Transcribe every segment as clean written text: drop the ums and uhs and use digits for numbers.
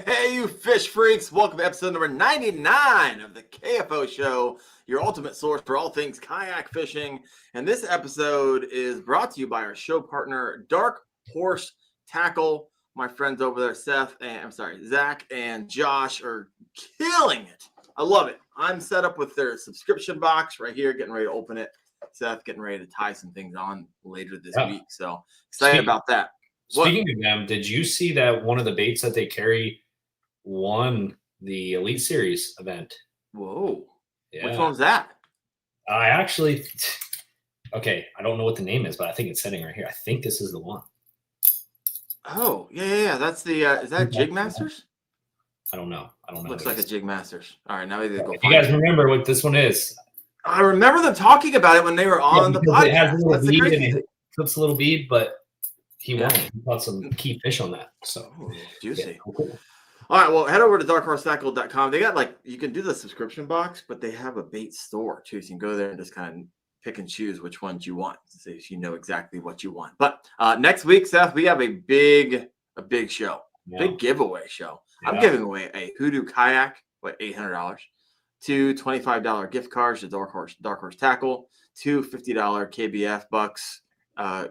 Hey, you fish freaks! Welcome to episode number 99 of the KFO Show, your ultimate source for all things kayak fishing. And this episode is brought to you by our show partner, Dark Horse Tackle. My friends over there, Zach and Josh are killing it. I love it. I'm set up with their subscription box right here, getting ready to open it. Seth getting ready to tie some things on later this week. So excited about that. Speaking of them, did you see that one of the baits that they carry won the Elite Series event? Whoa. Yeah. Which one was that? I don't know what the name is, but I think it's sitting right here. I think this is the one. Oh, yeah. That's the, is that Jig Masters? I don't know. Looks like a Jig Masters. All right, now we go. If you guys remember what this one is. I remember them talking about it when they were on the podcast. It has a little bead and it clips a little bead, but he won. He caught some key fish on that. So juicy. Yeah, cool. All right, well, head over to darkhorsesackle.com. They got you can do the subscription box, but they have a bait store too. So you can go there and just kind of pick and choose which ones you want, so you know exactly what you want. But next week, Seth, we have a big show, big giveaway show. Yeah. I'm giving away a Hoodoo kayak, $800, 2 $25 gift cards to Dark Horse Tackle, 2 $50 KBF bucks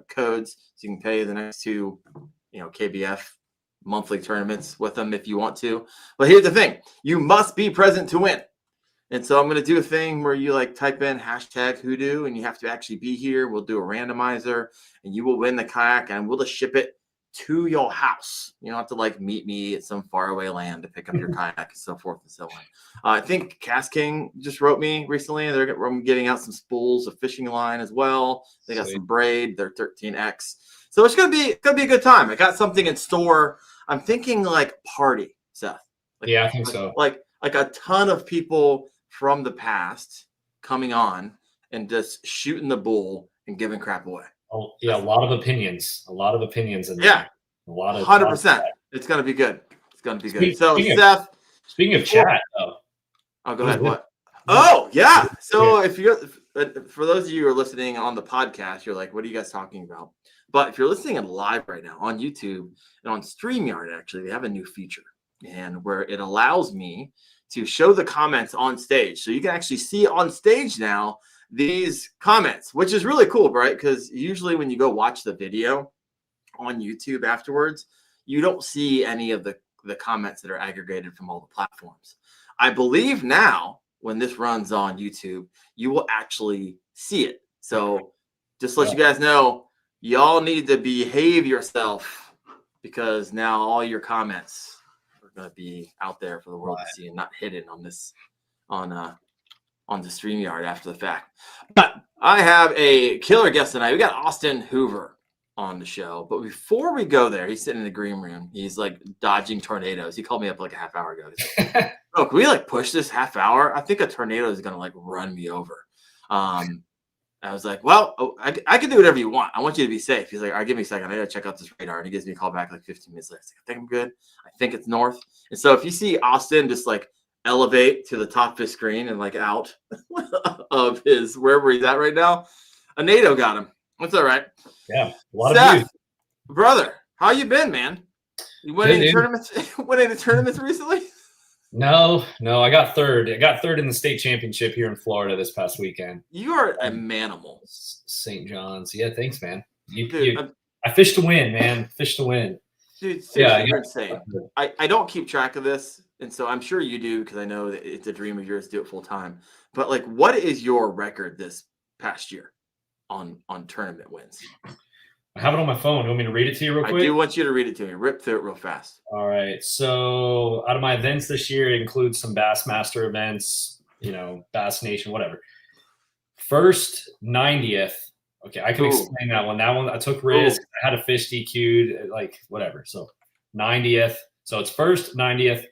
codes, so you can pay the next 2, KBF monthly tournaments with them if you want to. But here's the thing: you must be present to win. And so I'm going to do a thing where you type in #Hoodoo and you have to actually be here. We'll do a randomizer and you will win the kayak and we'll just ship it to your house. You don't have to meet me at some faraway land to pick up your kayak and so forth and so on. I think Cast King just wrote me recently. They're getting out some spools of fishing line as well. They got some braid. They're 13X. So it's gonna be a good time. I got something in store. I'm thinking party, Seth. I think so. Like a ton of people from the past coming on and just shooting the bull and giving crap away. Oh yeah, a lot of opinions. A lot of opinions in there. Yeah. A lot of 100%. It's gonna be good. It's gonna be good. So Seth. Speaking of chat, though. Oh, go ahead. What? Oh, yeah. So if you're for those of you who are listening on the podcast, you're like, what are you guys talking about? But if you're listening live right now on YouTube and on StreamYard, actually, they have a new feature and where it allows me to show the comments on stage. So you can actually see on stage now these comments, which is really cool, right? Because usually when you go watch the video on YouTube afterwards, you don't see any of the comments that are aggregated from all the platforms. I believe now when this runs on YouTube, you will actually see it. So just to let you guys know, y'all need to behave yourself because now all your comments are going to be out there for the world to see and not hidden on this on the StreamYard after the fact. But I have a killer guest tonight. We got Austin Hoover on the show. But before we go there, he's sitting in the green room. He's dodging tornadoes. He called me up a half hour ago. He's like, oh, can we push this half hour? I think a tornado is going to run me over. I was like, well, I can do whatever you want. I want you to be safe. He's like, all right, give me a second. I got to check out this radar. And he gives me a call back 15 minutes later. I think I'm good. I think it's north. And so if you see Austin just elevate to the top of his screen and out of his wherever he's at right now, a NATO got him. That's all right. Yeah. A lot Seth, of views. Brother, how you been, man? You went any tournaments? Went any tournaments recently? No, I got third. I got third in the state championship here in Florida this past weekend. You are a manimal. St. John's. Yeah, thanks, man. Dude, I fish to win, man. Fish to win. Dude, seriously, you're insane. I don't keep track of this, and so I'm sure you do because I know that it's a dream of yours to do it full time. But what is your record this past year on tournament wins? I have it on my phone. You want me to read it to you real quick? I do want you to read it to me. Rip through it real fast. All right. So out of my events this year, it includes some Bassmaster events, Bass Nation, whatever. First 90th. Okay, I can explain that one. That one, I took risk. I had a fish DQ'd, whatever. So 90th. So it's first, 90th,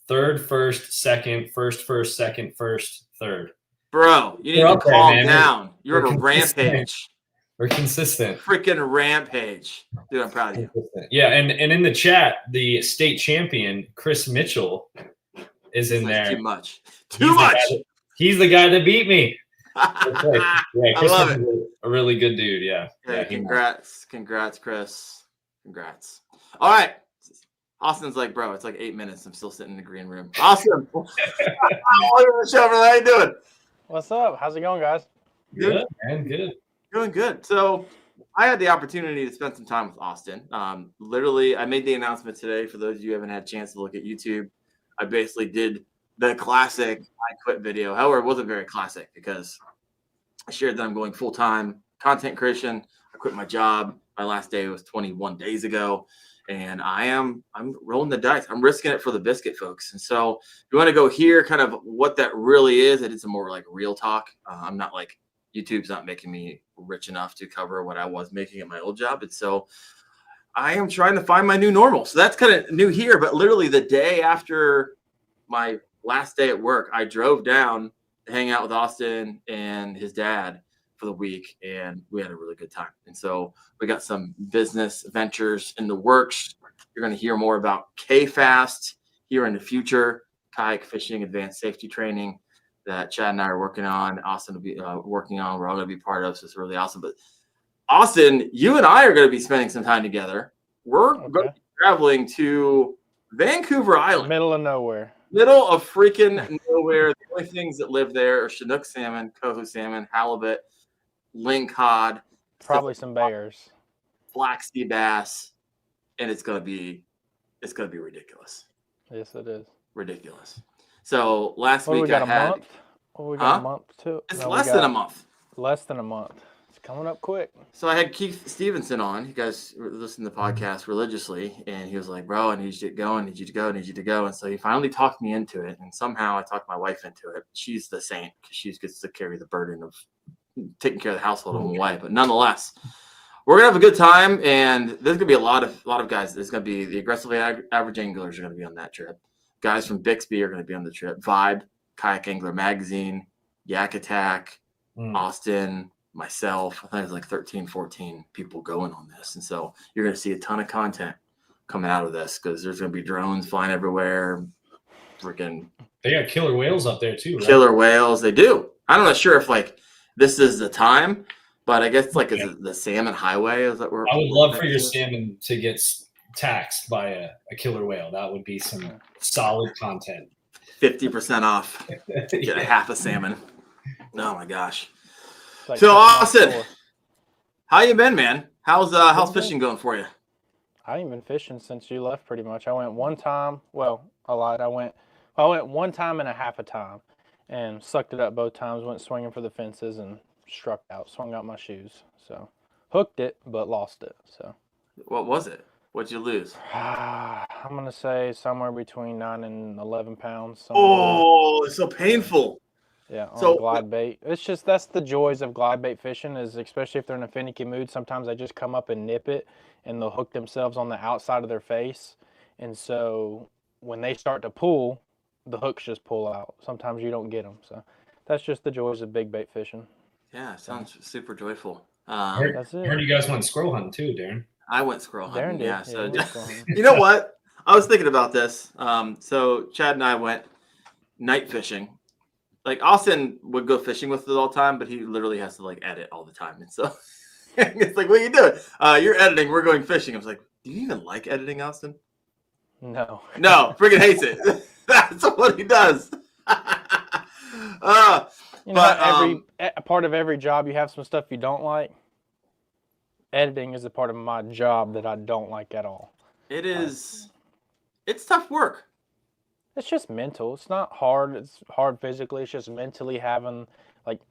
third, first, second, first, second, first, third. Bro, you need to calm down. You're on a rampage. We're consistent. Freaking rampage. Dude, I'm proud of you. Yeah, and in the chat, the state champion, Chris Mitchell, is in there. Too much. Too much. He's the guy that beat me. Yeah, Chris, I love it. A really good dude, yeah. Hey, congrats, Chris. Congrats. All right. Austin's like, bro, it's like 8 minutes. I'm still sitting in the green room. Austin, welcome to the show, brother. How you doing? What's up? How's it going, guys? Good, man. Good. Doing good. So I had the opportunity to spend some time with Austin. Literally, I made the announcement today. For those of you who haven't had a chance to look at YouTube, I basically did the classic I quit video. However, it wasn't very classic because I shared that I'm going full-time content creation. I quit my job. My last day was 21 days ago. And I'm rolling the dice. I'm risking it for the biscuit, folks. And so if you want to go hear kind of what that really is, I did some more like real talk. I'm not like, YouTube's not making me rich enough to cover what I was making at my old job. And so I am trying to find my new normal. So that's kind of new here. But literally the day after my last day at work, I drove down to hang out with Austin and his dad for the week, and we had a really good time. And so we got some business ventures in the works. You're going to hear more about KFast here in the future, kayak fishing, advanced safety training that Chad and I are working on. Austin will be working on. We're all going to be part of. So it's really awesome. But Austin, you and I are going to be spending some time together. We're going to be traveling to Vancouver Island. Middle of nowhere. Middle of freaking nowhere. The only things that live there are Chinook salmon, coho salmon, halibut, lingcod, Probably some bears, black sea bass, and it's gonna be ridiculous. Yes, it is. Ridiculous. So last What, week we got I had a month? What, we got a month too? it's No, less than a month. Less than a month. It's coming up quick. So I had Keith Stevenson on. You guys listen to the podcast religiously, and he was like, "Bro, I need you to go. I need you to go. I need you to go." And so he finally talked me into it, and somehow I talked my wife into it. She's the saint because she gets to carry the burden of taking care of the household in one way. But nonetheless, we're gonna have a good time, and there's gonna be a lot of guys. There's gonna be the aggressively average anglers are gonna be on that trip. Guys from Bixby are gonna be on the trip. Vibe, Kayak Angler Magazine, Yak Attack, Austin, myself. I think there's like 13, 14 people going on this, and so you're gonna see a ton of content coming out of this because there's gonna be drones flying everywhere. Freaking, they got killer whales up there too. Right? Killer whales, they do. I'm not sure if like this is the time, but I guess like the salmon highway is that I would love for your salmon to get taxed by a killer whale. That would be some solid content. 50% off. Get a half a salmon. Oh my gosh. Like so Austin, how you been, man? How's fishing going for you? I ain't been fishing since you left pretty much. I went one time. Well, a lot. I went one time and a half a time. And sucked it up both times, went swinging for the fences and struck out, swung out my shoes. So hooked it, but lost it. So what was it? What'd you lose? I'm going to say somewhere between 9 and 11 pounds. Oh, it's so painful. Yeah, on glide bait. It's just, that's the joys of glide bait fishing, is especially if they're in a finicky mood, sometimes they just come up and nip it, and they'll hook themselves on the outside of their face. And so when they start to pull, the hooks just pull out. Sometimes you don't get them. So that's just the joys of big bait fishing. Yeah, sounds super joyful. That's it. I heard you guys went squirrel hunting too, Darren. I went squirrel hunting. Darren did. Yeah, so hunting. You know what? I was thinking about this. So Chad and I went night fishing. Like Austin would go fishing with us all the time, but he literally has to like edit all the time. And so it's like, what are you doing? You're editing. We're going fishing. I was like, do you even like editing, Austin? No. No, freaking hates it. That's what he does. Every part of every job, you have some stuff you don't like. Editing is a part of my job that I don't like at all. It is. It's tough work. It's just mental. It's not hard. It's hard physically. It's just mentally having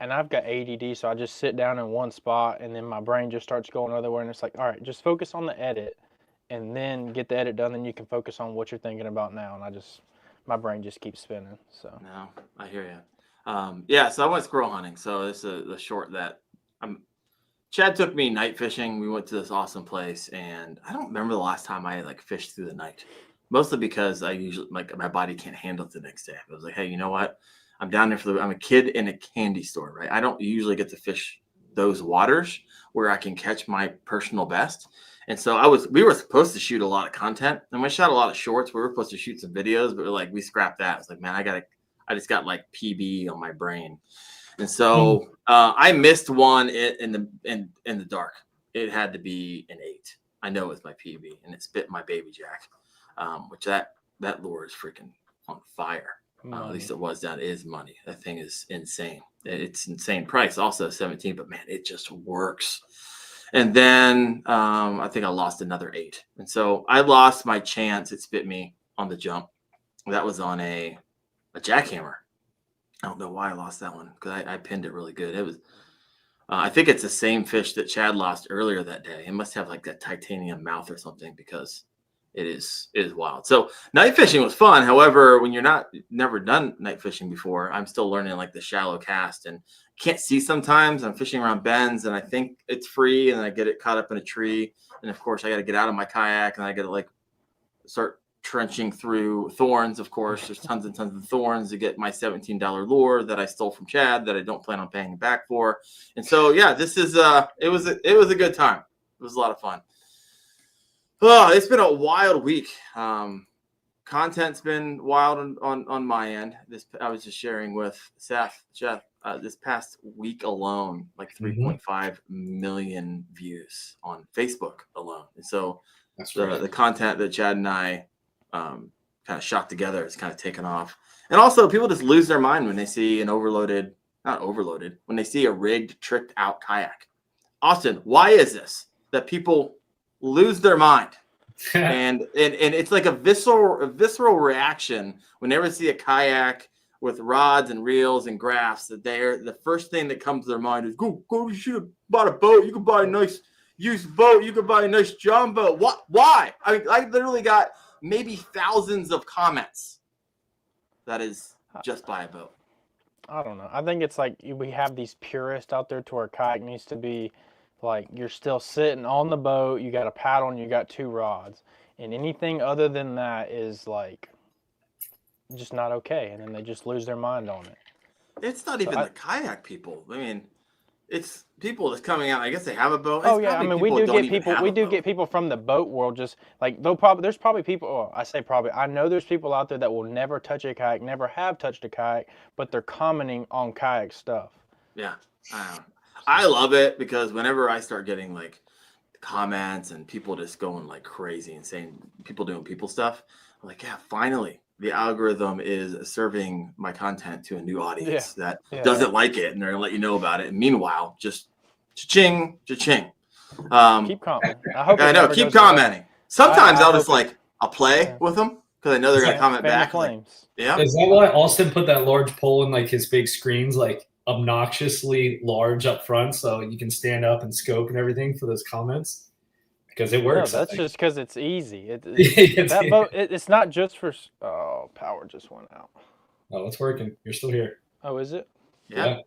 and I've got ADD, so I just sit down in one spot and then my brain just starts going otherwhere, and it's like, all right, just focus on the edit and then get the edit done, then you can focus on what you're thinking about now. And my brain just keeps spinning. So no, I hear you. Yeah, so I went squirrel hunting. So this is the short that Chad took me night fishing. We went to this awesome place, and I don't remember the last time I fished through the night. Mostly because I usually my body can't handle it the next day. I was like, hey, you know what? I'm down there I'm a kid in a candy store, right? I don't usually get to fish those waters where I can catch my personal best. And so we were supposed to shoot a lot of content, and we shot a lot of shorts. We were supposed to shoot some videos, but we scrapped that. It's like, man, I just got PB on my brain. And so I missed one in the dark. It had to be an 8. I know it's my PB, and it spit my baby jack. which that lure is freaking on fire. At least it was. That is money. That thing is insane. It's insane price. Also 17, but man, it just works. And then I think I lost another 8, and so I lost my chance. It spit me on the jump. That was on a jackhammer. I don't know why I lost that one because I pinned it really good. It was. I think it's the same fish that Chad lost earlier that day. It must have like that titanium mouth or something because it is wild. So night fishing was fun. However, when you're never done night fishing before, I'm still learning like the shallow cast and can't see sometimes. I'm fishing around bends and I think it's free and I get it caught up in a tree. And of course I got to get out of my kayak and I got to like start trenching through thorns. Of course, there's tons and tons of thorns to get my $17 lure that I stole from Chad that I don't plan on paying him back for. And so, yeah, this is it was a good time. It was a lot of fun. Oh, it's been a wild week. Content's been wild on my end. I was just sharing with Seth, Jeff, this past week alone, like 3.5 million views on Facebook alone. And so the content that Chad and I kind of shot together has kind of taken off. And also people just lose their mind when they see when they see a rigged, tricked out kayak. Austin, why is this that people lose their mind? and it's like a visceral reaction whenever they see a kayak with rods and reels and graphs that the first thing that comes to their mind is go, you should have bought a boat. You could buy a nice used boat. You could buy a nice John boat. What? Why? I mean, I literally got maybe thousands of comments. That is just buy a boat. I don't know. I think it's like we have these purists out there to where kayak needs to be like you're still sitting on the boat, you got a paddle, and you got 2 rods. And anything other than that is like just not okay. And then they just lose their mind on it. It's not even the kayak people. I mean, it's people that's coming out. I guess they have a boat. Oh yeah, I mean we do get people from the boat world. Just like there's probably people. Oh, I say probably. I know there's people out there that will never touch a kayak, never have touched a kayak, but they're commenting on kayak stuff. Yeah, I love it because whenever I start getting like comments and people just going like crazy and saying people doing people stuff, I'm like, yeah, finally. The algorithm is serving my content to a new audience that doesn't like it, and they're gonna let you know about it. And meanwhile, just cha-ching. Keep commenting. I know. Keep commenting. Sometimes I'll play with them because I know they're gonna comment back. Like, yeah. Is that why Austin put that large pole in like his big screens, like obnoxiously large up front, so you can stand up and scope and everything for those comments? Because it works. No, that's just because it's easy. That boat, it's not just for. Oh, power just went out. Oh, it's working. You're still here. Oh, is it? Yeah.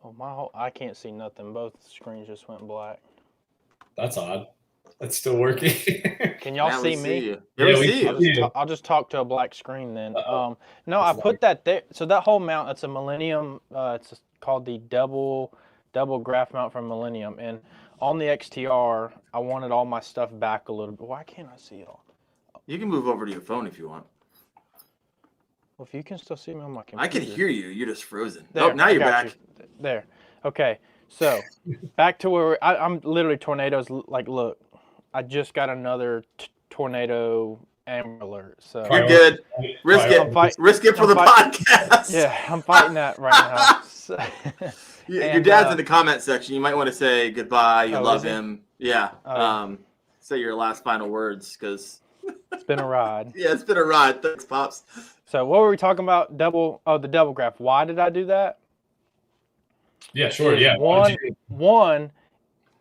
Oh I can't see nothing. Both screens just went black. That's odd. It's still working. Can y'all see me? I'll just talk to a black screen then. No, I put that there. So that whole mount, it's a Millennium. It's called the double graph mount from Millennium, and on the XTR, I wanted all my stuff back a little bit. Why can't I see it all? You can move over to your phone if you want. Well, if you can still see me on my computer. I can hear you. You're just frozen. There, oh, now you're back. There. Okay. So back to where I'm literally tornadoes. Like, look, I just got another tornado amber alert. So you're good. Risk it for the podcast. Yeah, I'm fighting that right now. So, your dad's in the comment section. You might want to say goodbye. You love him. Yeah. Say your last final words because it's been a ride. Yeah, it's been a ride. Thanks, Pops. So what were we talking about? The double graph. Why did I do that? Yeah, sure. Yeah. One,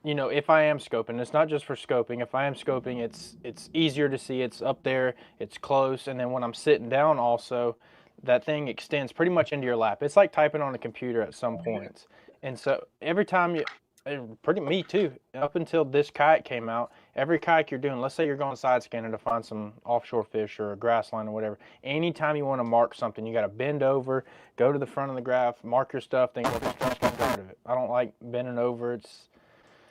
if I am scoping, it's not just for scoping. If I am scoping, it's easier to see. It's up there. It's close. And then when I'm sitting down also, that thing extends pretty much into your lap. It's like typing on a computer at some points. And so every time me too, up until this kayak came out, every kayak you're doing, let's say you're going side scanner to find some offshore fish or a grass line or whatever. Anytime you want to mark something, you got to bend over, go to the front of the graph, mark your stuff, then go to it. I don't like bending over.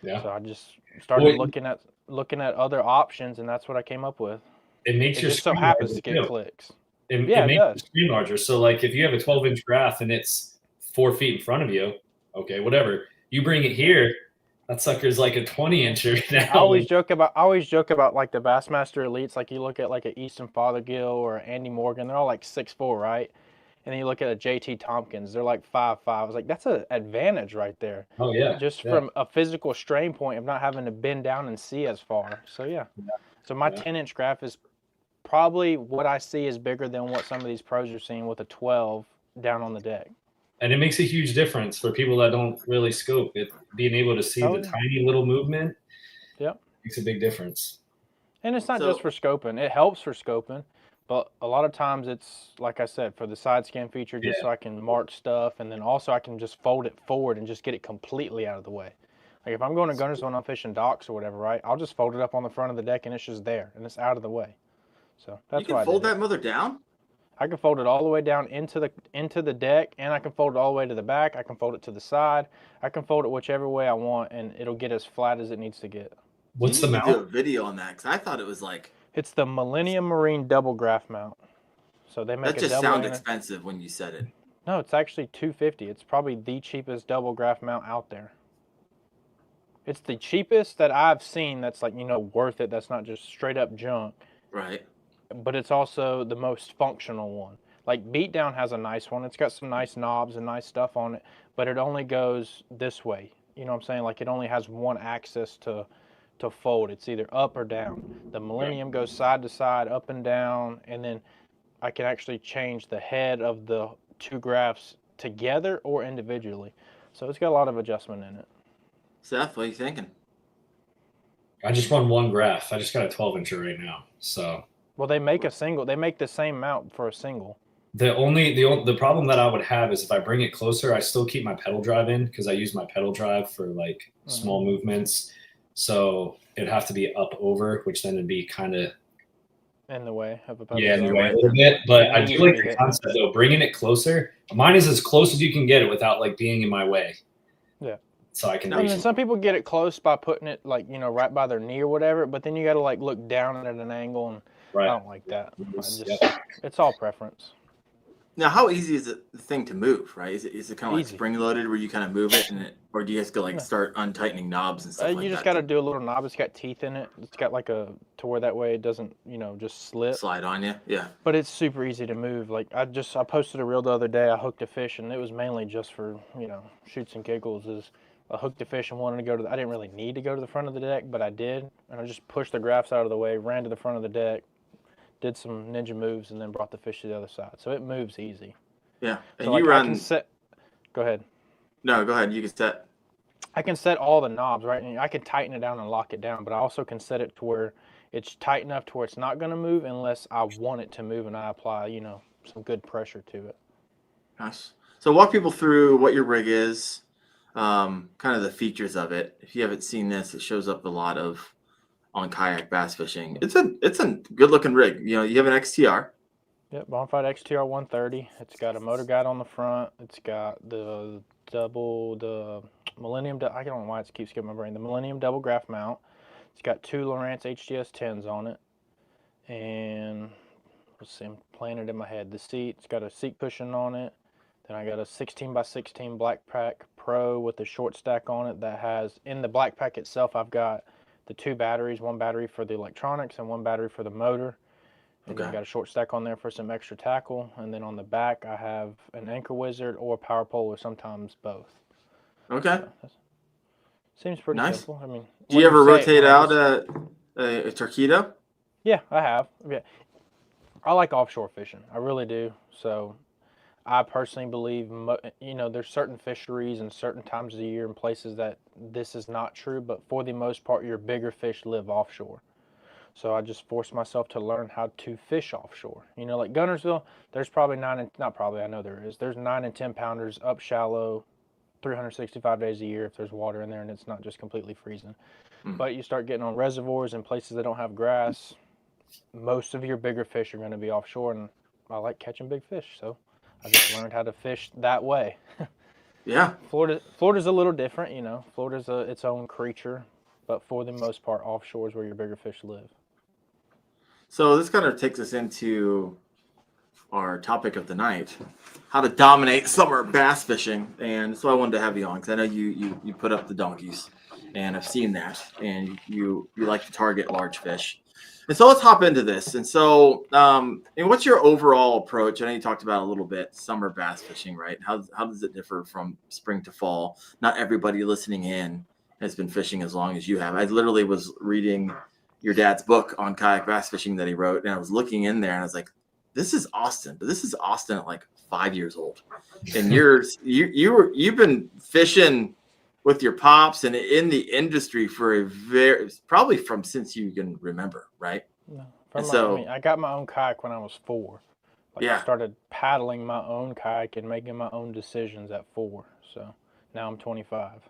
So I just started looking at other options, and that's what I came up with. It makes your just so happens to get clicks. It makes the screen larger. So like if you have a 12-inch graph and it's 4 feet in front of you, okay, whatever. You bring it here, That sucker's like a 20-incher now. I always joke about like the Bassmaster elites. Like you look at like an Easton Fothergill or Andy Morgan, they're all like 6'4", right? And then you look at a JT Tompkins, they're like 5'5". I was like, that's an advantage right there. Oh yeah. Just from a physical strain point of not having to bend down and see as far. So yeah. So my 10-inch graph is probably what I see is bigger than what some of these pros are seeing with a 12 down on the deck. And it makes a huge difference for people that don't really scope it. Being able to see the tiny little movement, makes a big difference. And it's not just for scoping; it helps for scoping, but a lot of times it's like I said for the side scan feature, just so I can mark stuff, and then also I can just fold it forward and just get it completely out of the way. Like if I'm going to Gunner's when I'm fishing docks or whatever, right? I'll just fold it up on the front of the deck and it's just there and it's out of the way. So that's why you can fold that mother down. I can fold it all the way down into the deck, and I can fold it all the way to the back. I can fold it to the side. I can fold it whichever way I want, and it'll get as flat as it needs to get. What's the mount? Do a video on that because I thought it was like. It's the Millennium Marine double graph mount. So they make that just sounded expensive when you said it. No, it's actually $250. It's probably the cheapest double graph mount out there. It's the cheapest that I've seen. That's like worth it. That's not just straight up junk. Right. But it's also the most functional one. Like Beatdown has a nice one. It's got some nice knobs and nice stuff on it, but it only goes this way. You know what I'm saying? Like it only has one axis to fold. It's either up or down. The Millennium goes side to side, up and down, and then I can actually change the head of the two graphs together or individually. So it's got a lot of adjustment in it. Seth, what are you thinking? I just run one graph. I just got a 12-incher right now. So. Well, they make a single. They make the same mount for a single. The problem that I would have is if I bring it closer, I still keep my pedal drive in because I use my pedal drive for like small movements. So it'd have to be up over, which then it'd be kind of in the way of a pedal drive. In the way a little bit. But I do like the concept though, bringing it closer. Mine is as close as you can get it without like being in my way. Yeah. So I can. And then some people get it close by putting it like right by their knee or whatever. But then you got to like look down at an angle and. Right. I don't like that. It's all preference. Now, how easy is the thing to move? Right? Is it kind of like spring loaded where you kind of move it, or do you guys go like start untightening knobs and stuff like that? You just got to do a little knob. It's got teeth in it. It's got like to where that way it doesn't just slide on you. Yeah. But it's super easy to move. Like I posted a reel the other day. I hooked a fish, and it was mainly just for shoots and giggles. I hooked the fish and wanted to go to. I didn't really need to go to the front of the deck, but I did, and I just pushed the graphs out of the way, ran to the front of the deck. Did some ninja moves and then brought the fish to the other side. So it moves easy. Yeah. And so you run. Go ahead. No, go ahead. You can set. I can set all the knobs, right? And I can tighten it down and lock it down, but I also can set it to where it's tight enough to where it's not going to move unless I want it to move and I apply, some good pressure to it. Nice. So walk people through what your rig is, kind of the features of it. If you haven't seen this, it shows up a lot on kayak bass fishing. It's a good looking rig. You have an XTR. Yep, Bonafide XTR 130. It's got a motor guide on the front. It's got the Millennium. I don't know why it keeps skipping my brain. The Millennium double graph mount. It's got two Lowrance HGS 10s on it, and let's see, I'm playing it in my head. The seat. It's got a seat cushion on it. Then I got a 16x16 Black Pack Pro with a short stack on it that has in the Black Pack itself. I've got the two batteries, one battery for the electronics and one battery for the motor. And I got a short stack on there for some extra tackle. And then on the back, I have an Anchor Wizard or a Power Pole or sometimes both. Okay. So seems pretty simple. I mean, do you ever rotate out a Torpedo? Yeah, I have. Yeah. I like offshore fishing. I really do. So I personally believe, there's certain fisheries and certain times of the year and places that this is not true, but for the most part, your bigger fish live offshore. So I just forced myself to learn how to fish offshore. Like Gunnersville, there's probably I know there is. There's 9 and 10 pounders up shallow 365 days a year if there's water in there and it's not just completely freezing. But you start getting on reservoirs and places that don't have grass, most of your bigger fish are going to be offshore, and I like catching big fish, so I just learned how to fish that way. Yeah. Florida's a little different, Florida's its own creature, but for the most part, offshore is where your bigger fish live. So this kind of takes us into our topic of the night, how to dominate summer bass fishing. And that's why I wanted to have you on, because I know you put up the donkeys. and I've seen that. And you like to target large fish. And so let's hop into this. And so, and what's your overall approach? I know you talked about a little bit summer bass fishing, right? How does it differ from spring to fall? Not everybody listening in has been fishing as long as you have. I literally was reading your dad's book on kayak bass fishing that he wrote, and I was looking in there, and I was like, "This is Austin," but this is Austin at like 5 years old, and you've been fishing with your pops and in the industry for probably from since you can remember, right? No, So I mean, I got my own kayak when I was 4. Like I started paddling my own kayak and making my own decisions at 4. So now I'm 25.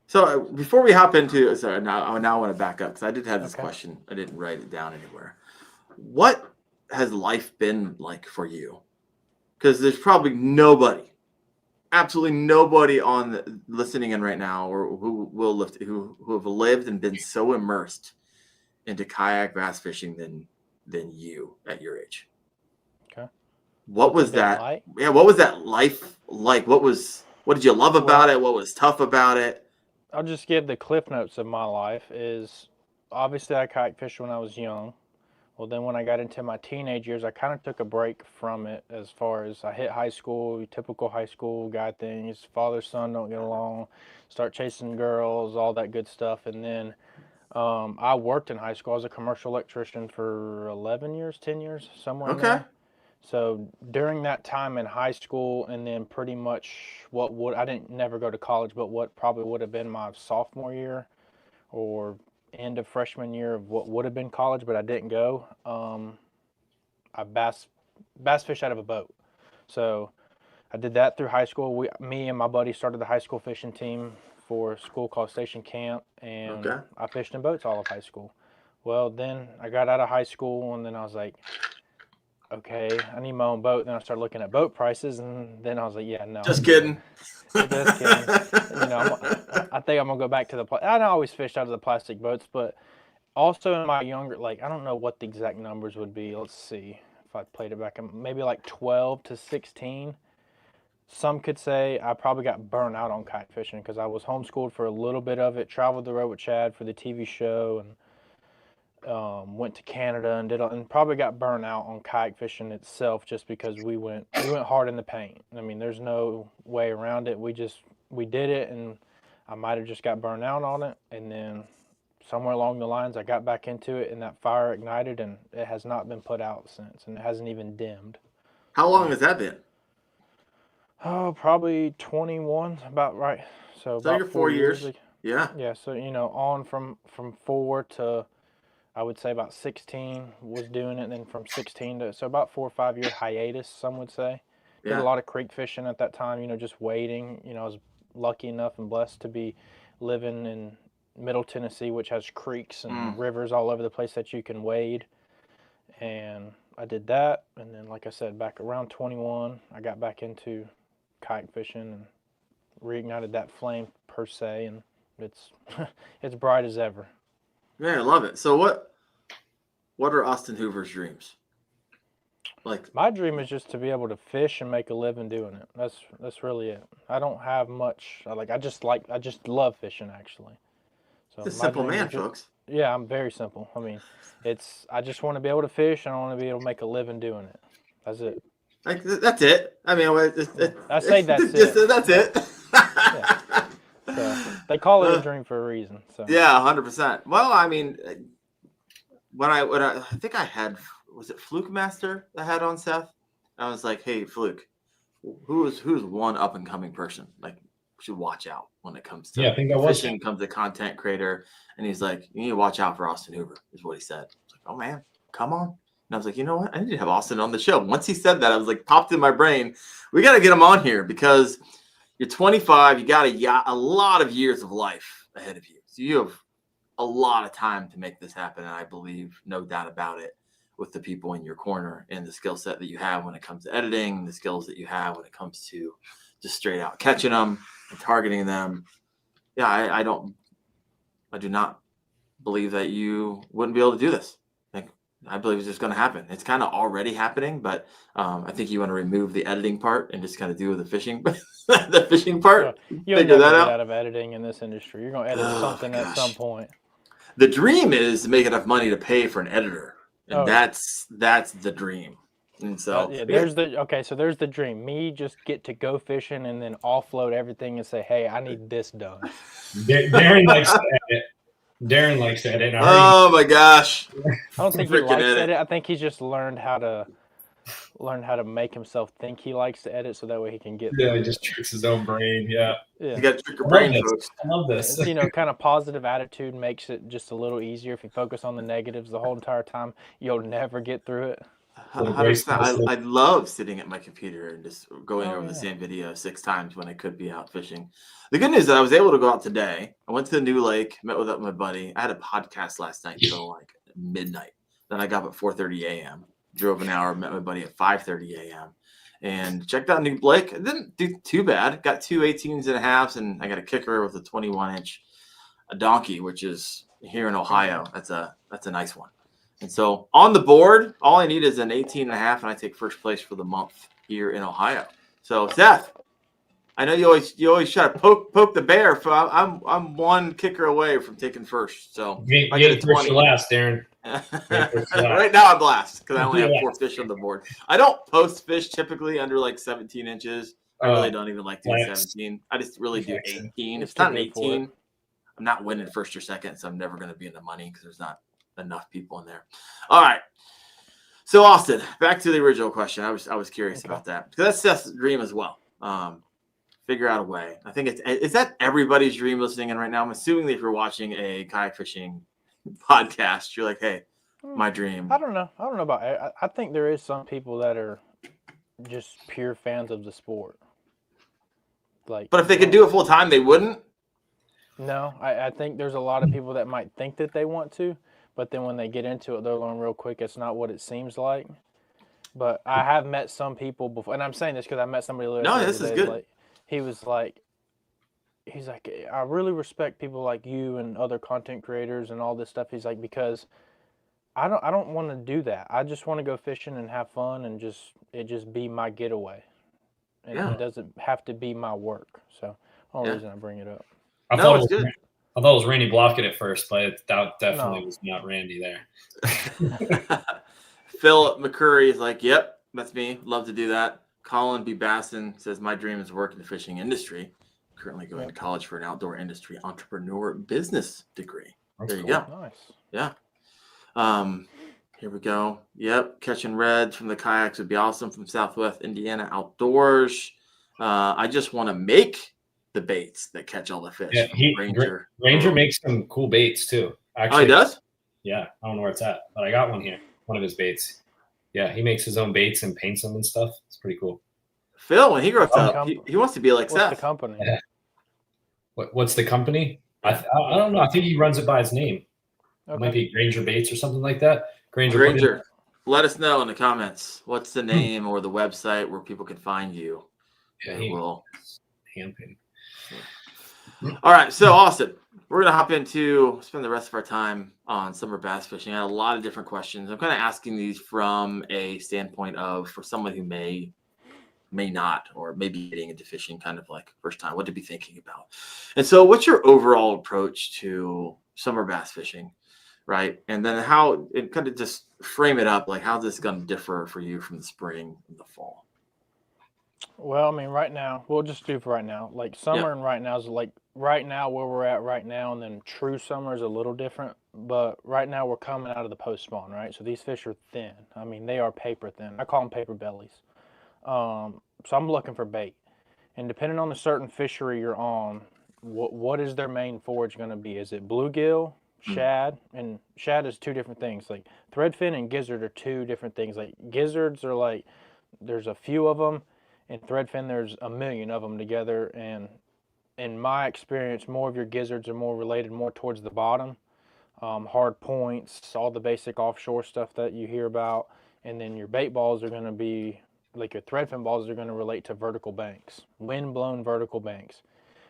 So before we hop into, sorry, now I want to back up because I did have this question. I didn't write it down anywhere. What has life been like for you? Because there's probably nobody, absolutely nobody listening in right now, or who have lived and been so immersed into kayak bass fishing than you at your age. Okay. What was that? Like? Yeah, what was that life like? What did you love about it? What was tough about it? I'll just give the cliff notes of my life. Is obviously I kayak fished when I was young. Well, then when I got into my teenage years, I kind of took a break from it as far as I hit high school, typical high school guy things, father, son don't get along, start chasing girls, all that good stuff. And then I worked in high school. I was a commercial electrician for 11 years, 10 years, somewhere in there. So during that time in high school, and then pretty much I didn't never go to college, but what probably would have been my sophomore year or end of freshman year of what would have been college, but I didn't go. I bass fished out of a boat. So I did that through high school. Me and my buddy started the high school fishing team for a school called Station Camp, and I fished in boats all of high school. Well, then I got out of high school, and then I was like, okay, I need my own boat. Then I started looking at boat prices, and then I was like, yeah, no. Just kidding. Just kidding. I think I'm going to go back to I always fished out of the plastic boats, but also in my younger, like, I don't know what the exact numbers would be. Let's see if I played it back. Maybe like 12 to 16. Some could say I probably got burnt out on kite fishing because I was homeschooled for a little bit of it, traveled the road with Chad for the TV show, and went to Canada and probably got burnt out on kayak fishing itself just because we went hard in the paint. I mean, there's no way around it. We did it, and I might have just got burnt out on it, and then somewhere along the lines I got back into it, and that fire ignited, and it has not been put out since, and it hasn't even dimmed. How long has that been? Oh, probably 21, about right. So about you're 4 years. Yeah. Yeah. So on from 4 to, I would say about 16 was doing it, and then from 16 to, so about 4 or 5 year hiatus, some would say. Did a lot of creek fishing at that time, just wading. I was lucky enough and blessed to be living in Middle Tennessee, which has creeks and rivers all over the place that you can wade. And I did that, and then like I said, back around 21, I got back into kayak fishing and reignited that flame per se, and it's bright as ever. Man, I love it. So what are Austin Hoover's dreams? Like, my dream is just to be able to fish and make a living doing it. That's really it. I don't have much. I just love fishing, actually. So it's a simple man, folks. Yeah, I'm very simple. I mean, I just want to be able to fish, and I want to be able to make a living doing it. That's it. That's it. I mean, I say that's it. That's it. Yeah. So they call it a dream for a reason. So yeah, 100%. Well, I mean, when I think I had, was it Fluke Master I had on Seth? I was like, hey, Fluke, who's one up and coming person like should watch out when it comes to fishing, comes to content creator? And he's like, you need to watch out for Austin Hoover, is what he said. I was like, oh man, come on. And I was like, you know what? I need to have Austin on the show. Once he said that, I was like, popped in my brain. We got to get him on here because you're 25. You got a lot of years of life ahead of you. So you have a lot of time to make this happen. And I believe, no doubt about it, with the people in your corner and the skill set that you have when it comes to editing, the skills that you have when it comes to just straight out catching them and targeting them. Yeah, I do not believe that you wouldn't be able to do this. I believe it's just going to happen. It's kind of already happening, but I think you want to remove the editing part and just kind of do the fishing, the fishing part. You'll Figure never that get out. out of editing in this industry. You're going to edit something at some point. The dream is to make enough money to pay for an editor, and that's the dream. And so there's the dream. Me just get to go fishing and then offload everything and say, hey, I need this done. Darren likes to edit. Darren likes to edit. Oh my gosh! I don't think he likes to edit. I think he's just learned how to make himself think he likes to edit, so that way he can get. Yeah, he just tricks his own brain. Yeah. You got to trick your brain, folks. I love this. Kind of positive attitude makes it just a little easier. If you focus on the negatives the whole entire time, you'll never get through it. 100%. I love sitting at my computer and just going over the same video 6 times when I could be out fishing. The good news is that I was able to go out today. I went to the new lake, met with my buddy. I had a podcast last night till like midnight. Then I got up at 4:30 a.m. Drove an hour, met my buddy at 5:30 a.m. and checked out new lake. It didn't do too bad. Got 2 18s.5s, and I got a kicker with a 21-inch donkey, which is here in Ohio. That's a nice one. And so on the board, all I need is an 18.5, and I take first place for the month here in Ohio. So Seth, I know you always try to poke the bear. I'm one kicker away from taking first. So I get a 20 last, Darren. Right now I'm last because I only have 4 fish on the board. I don't post fish typically under like 17 inches. I really don't even like doing 17. I just really do 18. If it's not an 18, I'm not winning first or second, so I'm never going to be in the money because there's not enough people in there. All right. So Austin, back to the original question. I was curious about that because that's Seth's dream as well. Figure out a way. I think is that everybody's dream listening in right now. I'm assuming that if you're watching a kayak fishing podcast, you're like, hey, my dream. I don't know about. I think there is some people that are just pure fans of the sport. Like, but if they could do it full time, they wouldn't. No, I think there's a lot of people that might think that they want to, but then when they get into it, they'll learn real quick it's not what it seems like. But I have met some people before, and I'm saying this because I met somebody later. No, this is good. Like, he's like, I really respect people like you and other content creators and all this stuff. He's like, because I don't want to do that. I just want to go fishing and have fun and just be my getaway. And it doesn't have to be my work. So, only reason I bring it up. I thought it was Randy Blockett at first, but that definitely was not Randy there. Philip McCurry is like, yep, that's me. Love to do that. Colin B. Basson says, my dream is to work in the fishing industry. Currently going to college for an outdoor industry entrepreneur business degree. That's there you go. Nice. Yeah. Here we go. Yep. Catching reds from the kayaks would be awesome from Southwest Indiana Outdoors. I just want to make the baits that catch all the fish. Yeah, Ranger makes some cool baits too. Actually, he does? Yeah. I don't know where it's at, but I got one here. One of his baits. Yeah, he makes his own baits and paints them and stuff. It's pretty cool. Phil, when he grows up, he wants to be like Seth. What's the company? Yeah. What's the company? I don't know. I think he runs it by his name. Okay. It might be Granger Baits or something like that. Granger. Let us know in the comments. What's the name or the website where people can find you? Yeah, he will. Hand painting. All right, so Austin, we're going to spend the rest of our time on summer bass fishing. I had a lot of different questions. I'm kind of asking these from a standpoint of for someone who may not, or maybe getting into fishing kind of like first time, what to be thinking about. And so what's your overall approach to summer bass fishing, right? And then how it kind of just frame it up, like how's this going to differ for you from the spring and the fall? Well, I mean, right now, we'll just do for right now. Like summer and right now is like right now where we're at right now, and then true summer is a little different. But right now we're coming out of the post spawn, right? So these fish are thin. I mean, they are paper thin. I call them paper bellies. So I'm looking for bait, and depending on the certain fishery you're on, what is their main forage going to be? Is it bluegill, shad? And shad is 2 different things. Like threadfin and gizzard are 2 different things. Like gizzards are like there's a few of them. In threadfin, there's a million of them together, and in my experience, more of your gizzards are more related more towards the bottom, hard points, all the basic offshore stuff that you hear about, and then your bait balls are going to be, like your threadfin balls are going to relate to vertical banks, wind-blown vertical banks.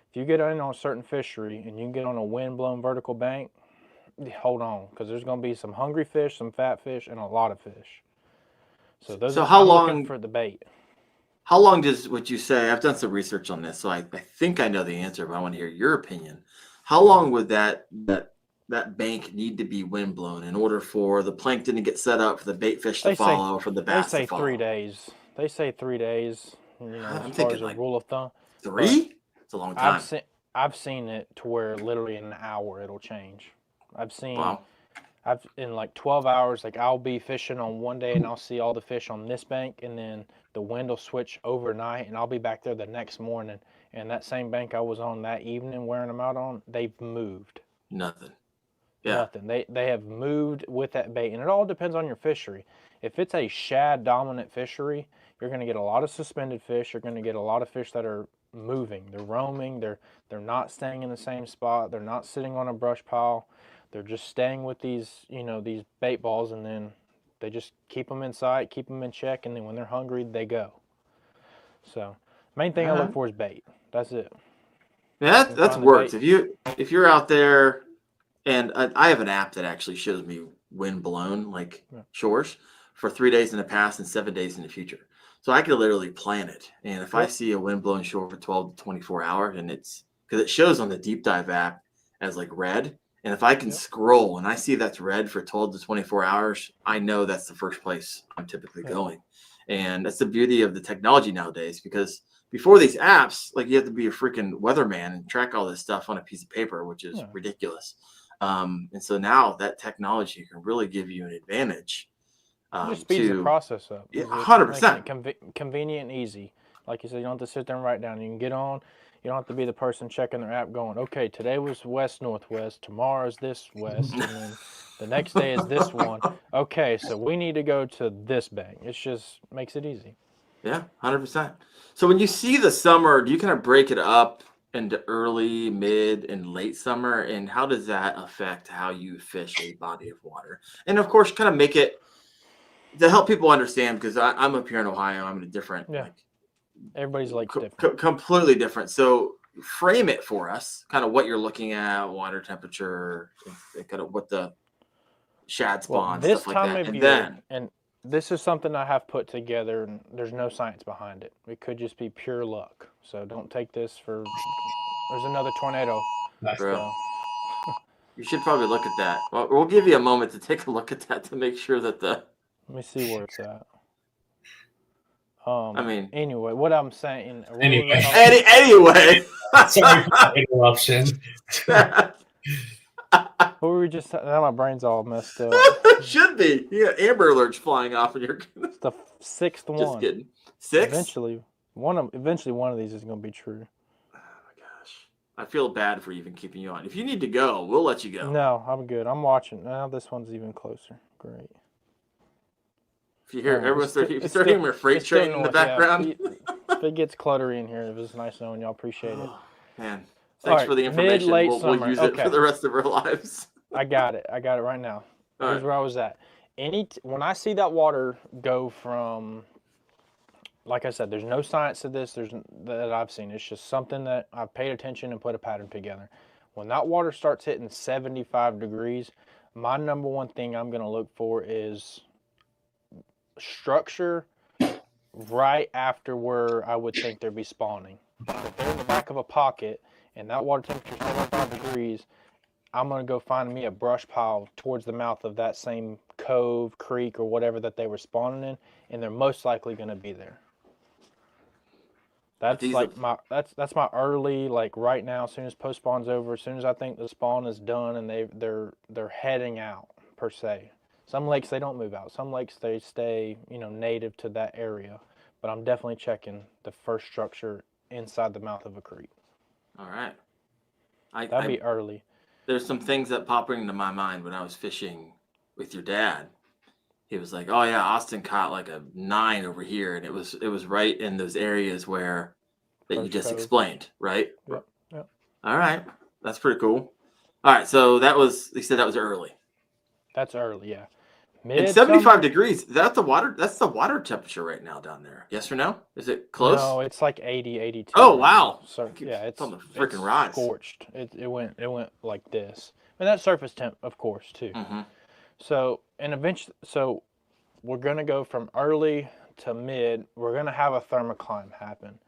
If you get in on a certain fishery and you get on a wind-blown vertical bank, hold on, because there's going to be some hungry fish, some fat fish, and a lot of fish. So those. So how I'm long looking for the bait? How long would you say? I've done some research on this, so I think I know the answer, but I want to hear your opinion. How long would that bank need to be wind blown in order for the plankton to get set up, for the bait fish to follow, for the bass to follow? 3 days. They say 3 days. As I'm far thinking as a like rule of thumb. 3. It's a long time. I've seen it to where literally in an hour it'll change. I've seen. Wow. In like 12 hours, like I'll be fishing on one day and I'll see all the fish on this bank, and then the wind will switch overnight and I'll be back there the next morning. And that same bank I was on that evening wearing them out on, they've moved. Nothing. Yeah. Nothing. They have moved with that bait. And it all depends on your fishery. If it's a shad dominant fishery, you're going to get a lot of suspended fish. You're going to get a lot of fish that are moving. They're roaming. They're not staying in the same spot. They're not sitting on a brush pile. They're just staying with these bait balls, and then they just keep them in sight, keep them in check, and then when they're hungry, they go. So, main thing I look for is bait. That's it. Yeah, that's works. If you're out there, and I have an app that actually shows me wind blown shores for 3 days in the past and 7 days in the future. So I could literally plan it. And if I see a wind blown shore for 12 to 24 hours, and it's because it shows on the deep dive app as like red. And if I can scroll and I see that's red for 12 to 24 hours, I know that's the first place I'm typically going. And that's the beauty of the technology nowadays, because before these apps, like, you have to be a freaking weatherman and track all this stuff on a piece of paper, which is ridiculous. And so now that technology can really give you an advantage. It just speeds the process up. Yeah, 100%. Convenient and easy. Like you said, you don't have to sit there and write down. You can get on. You don't have to be the person checking their app going, okay, today was west-northwest, tomorrow is this west, and then the next day is this one. Okay, so we need to go to this bank. It just makes it easy. Yeah, 100%. So when you see the summer, do you kind of break it up into early, mid, and late summer? And how does that affect how you fish a body of water? And of course, kind of make it to help people understand, because I'm up here in Ohio. I'm in a different everybody's different. Completely different. So frame it for us, kind of what you're looking at, water temperature, kind of what the shad spawn, this stuff like time that. of year, and this is something I have put together, and there's no science behind it. It could just be pure luck. So don't take this for. There's another tornado. Bro. You should probably look at that. Well, we'll give you a moment to take a look at that to make sure that the. Let me see where it's at. Anyway, what I'm saying. Anyway. Sorry for the interruption. What were we just? Now my brain's all messed up. Should be. Yeah, Amber Alerts flying off, and you're. It's the 6th one. Just kidding. 6. Eventually, one of these is going to be true. Oh my gosh, I feel bad for even keeping you on. If you need to go, we'll let you go. No, I'm good. I'm watching. Now this one's even closer. Great. If you hear everyone start hearing my freight train in the background. If it gets cluttery in here, it was nice knowing y'all. Appreciate it. Man, thanks for the information. We'll use it for the rest of our lives. I got it right now. Here's where I was at. When I see that water go from, like I said, there's no science to this. That I've seen. It's just something that I've paid attention and put a pattern together. When that water starts hitting 75 degrees, my number one thing I'm going to look for is structure right after where I would think they'd be spawning. If they're in the back of a pocket and that water temperature is 75 degrees, I'm going to go find me a brush pile towards the mouth of that same cove, creek, or whatever that they were spawning in, and they're most likely going to be there. That's that's my early, like right now, as soon as post spawn's over, as soon as I think the spawn is done and they're heading out per se. Some lakes they don't move out. Some lakes they stay, native to that area. But I'm definitely checking the first structure inside the mouth of a creek. All right. That'd be early. There's some things that pop into my mind when I was fishing with your dad. He was like, "Oh yeah, Austin caught like a 9 over here," and it was right in those areas where that you just explained, right? Yep. All right, that's pretty cool. All right, so you said that was early. That's early, yeah. And 75 degrees. That's the water temperature right now down there. Yes or no? Is it close? No, it's like 80, 82. Oh wow! So yeah, it's on the freaking rise. Scorched. It went like this. And that's surface temp, of course, too. Mm-hmm. So, and eventually, so we're going to go from early to mid. We're going to have a thermocline happen.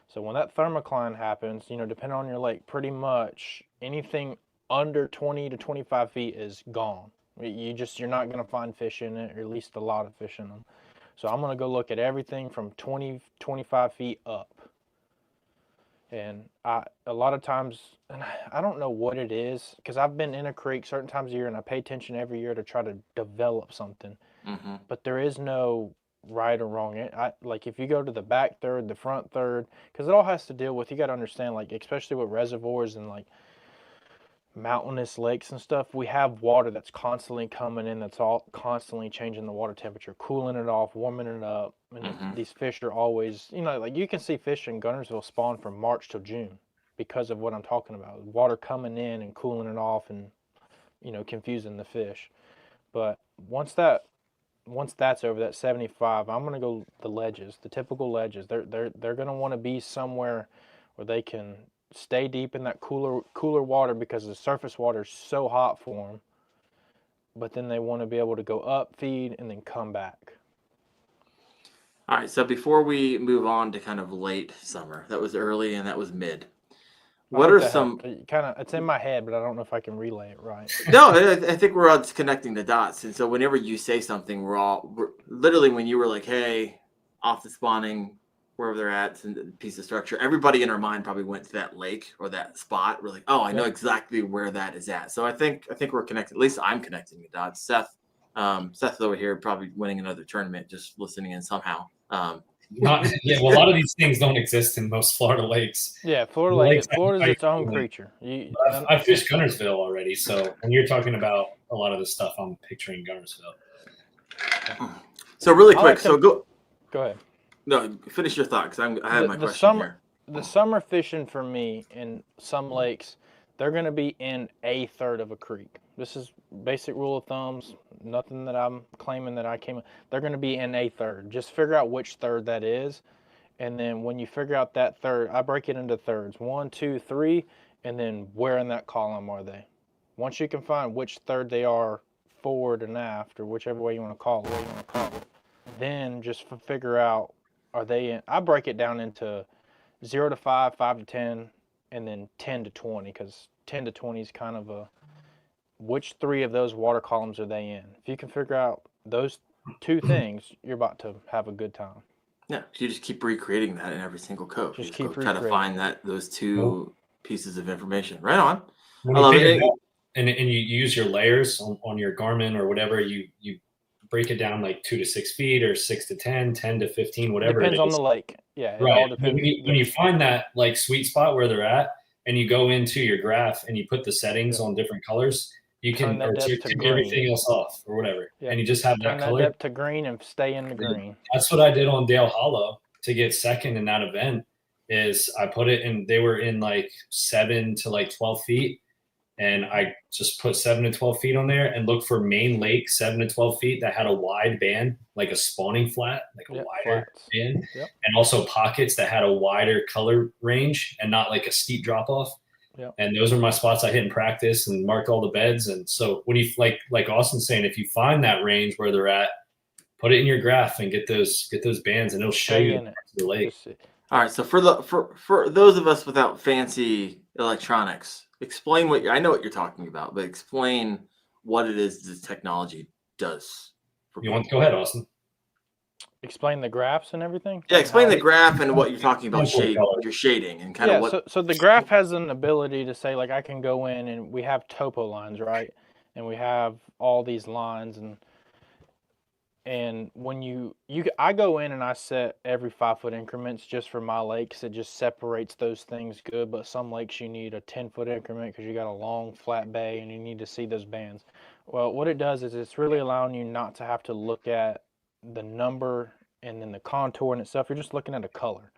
So when that thermocline happens, depending on your lake, pretty much anything under 20 to 25 feet is gone. You're not going to find fish in it, or at least a lot of fish in them. So I'm going to go look at everything from 20, 25 feet up. And a lot of times, and I don't know what it is, because I've been in a creek certain times a year and I pay attention every year to try to develop something. Mm-hmm. But there is no right or wrong. Like if you go to the back third, the front third, because it all has to deal with, you got to understand, like especially with reservoirs and like mountainous lakes and stuff, we have water that's constantly coming in, that's all constantly changing the water temperature, cooling it off, warming it up. And these fish are always, like you can see fish in Gunnersville spawn from March till June because of what I'm talking about. Water coming in and cooling it off and, confusing the fish. But once that's over, that 75, I'm gonna go the ledges, the typical ledges. They're gonna want to be somewhere where they can stay deep in that cooler water because the surface water is so hot for them. But then they want to be able to go up, feed, and then come back. All right. So before we move on to kind of late summer, that was early and that was mid. What are some it's in my head, but I don't know if I can relay it right. No, I think we're all just connecting the dots. And so whenever you say something, we're literally, when you were like, hey, off the spawning, wherever they're at, and the piece of structure, everybody in our mind probably went to that lake or that spot. We're like, oh, I know exactly where that is at. So I think we're connected. At least I'm connecting the dots. Seth's over here probably winning another tournament, just listening in somehow. Well, a lot of these things don't exist in most Florida lakes. Yeah, Florida's its own creature. I've fished Gunnersville already, so when you're talking about a lot of the stuff, I'm picturing Gunnersville. So really quick, go ahead. No, finish your thought, because I have my question here. The summer fishing for me in some lakes, they're going to be in a third of a creek. This is basic rule of thumbs. Nothing that I'm claiming that I came. They're going to be in a third. Just figure out which third that is, and then when you figure out that third, I break it into thirds: 1, 2, 3, and then where in that column are they? Once you can find which third they are, forward and aft, or whichever way you want to call it, then just figure out, are they in? I break it down into 0 to 5, 5 to 10, and then 10 to 20, because 10 to 20 is kind of which three of those water columns are they in? If you can figure out those two things, you're about to have a good time. Yeah, you just keep recreating that in every single code. Just keep keep trying to find those two pieces of information. Right on. When you figure it out, and you use your layers on your Garmin or whatever, you break it down like 2 to 6 feet or 6 to 10, 10 to 15, whatever. Depends on the lake. Yeah, right. All depends. When you find that like sweet spot where they're at, and you go into your graph and you put the settings on different colors, you can take everything else off or whatever, and you just have that color. Depth to green and stay in the green. That's what I did on Dale Hollow to get second in that event. Is I put it in. They were in like 7 to like 12 feet, and I just put 7 to 12 feet on there and looked for main lake 7 to 12 feet that had a wide band, like a spawning flat, like a wider band, and also pockets that had a wider color range and not like a steep drop off. Yep. And those are my spots I hit in practice and marked all the beds. And so when you like Austin's saying, if you find that range where they're at, put it in your graph and get those bands, and it'll show you the lake. All right. So for those of us without fancy electronics, explain I know what you're talking about, but explain what it is this technology does. You want to go ahead, Austin? Explain the graphs and everything? Yeah, explain the graph and what you're talking about, your shading and kind of what. So the graph has an ability to say, like, I can go in and we have topo lines, right? And we have all these lines, and when I go in and I set every 5-foot increments just for my lakes. It just separates those things good. But some lakes you need a 10-foot increment because you got a long flat bay and you need to see those bands. Well, what it does is it's really allowing you not to have to look at the number and then the contour and itself. You're just looking at a color.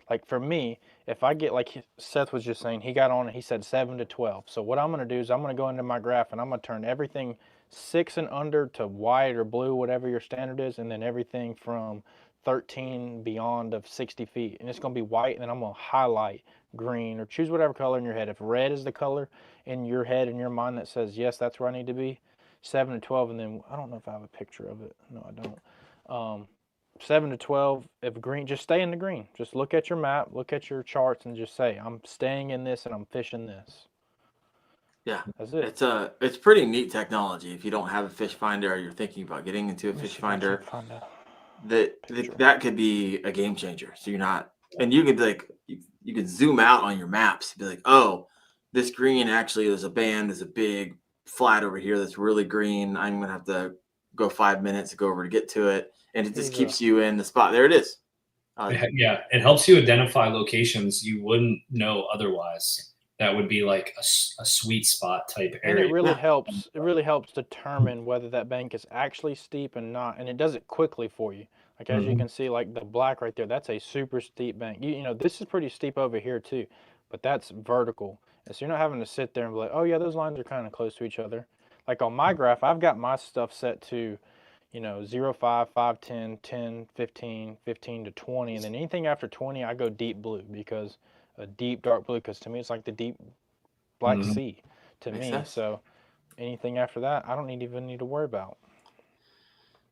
Like for me, if I get, like Seth was just saying, he got on and he said 7 to 12. So what I'm going to do is I'm going to go into my graph and I'm going to turn everything 6 and under to white or blue, whatever your standard is, and then everything from 13 beyond of 60 feet. And it's going to be white, and then I'm going to highlight green or choose whatever color in your head. If red is the color in your head, in your mind, that says, yes, that's where I need to be, 7 to 12, and then I don't know if I have a picture of it. No, I don't. 7 to 12, if green, just stay in the green. Just look at your map, look at your charts, and just say, I'm staying in this and I'm fishing this. Yeah, That's it. it's pretty neat technology. If you don't have a fish finder or you're thinking about getting into a fish finder, that could be a game changer. So you're not, and you could like you could zoom out on your maps, be like, oh, this green actually there's a big flat over here that's really green. I'm gonna have to go 5 minutes to go over to get to it, and it just keeps you in the spot. There it is. Yeah, it helps you identify locations you wouldn't know otherwise. That would be like a sweet spot type area. And it really helps. It really helps determine whether that bank is actually steep and not, and it does it quickly for you. Like as you can see, like the black right there, that's a super steep bank. You know, this is pretty steep over here too, but that's vertical. And so you're not having to sit there and be like, oh yeah, those lines are kind of close to each other. Like on my graph, I've got my stuff set to, 0, 5, 5, 10, 10, 15, 15 to 20, and then anything after 20, I go deep blue because a deep dark blue, because to me it's like the deep Black Sea to Makes me. sense. So anything after that, I don't even need to worry about.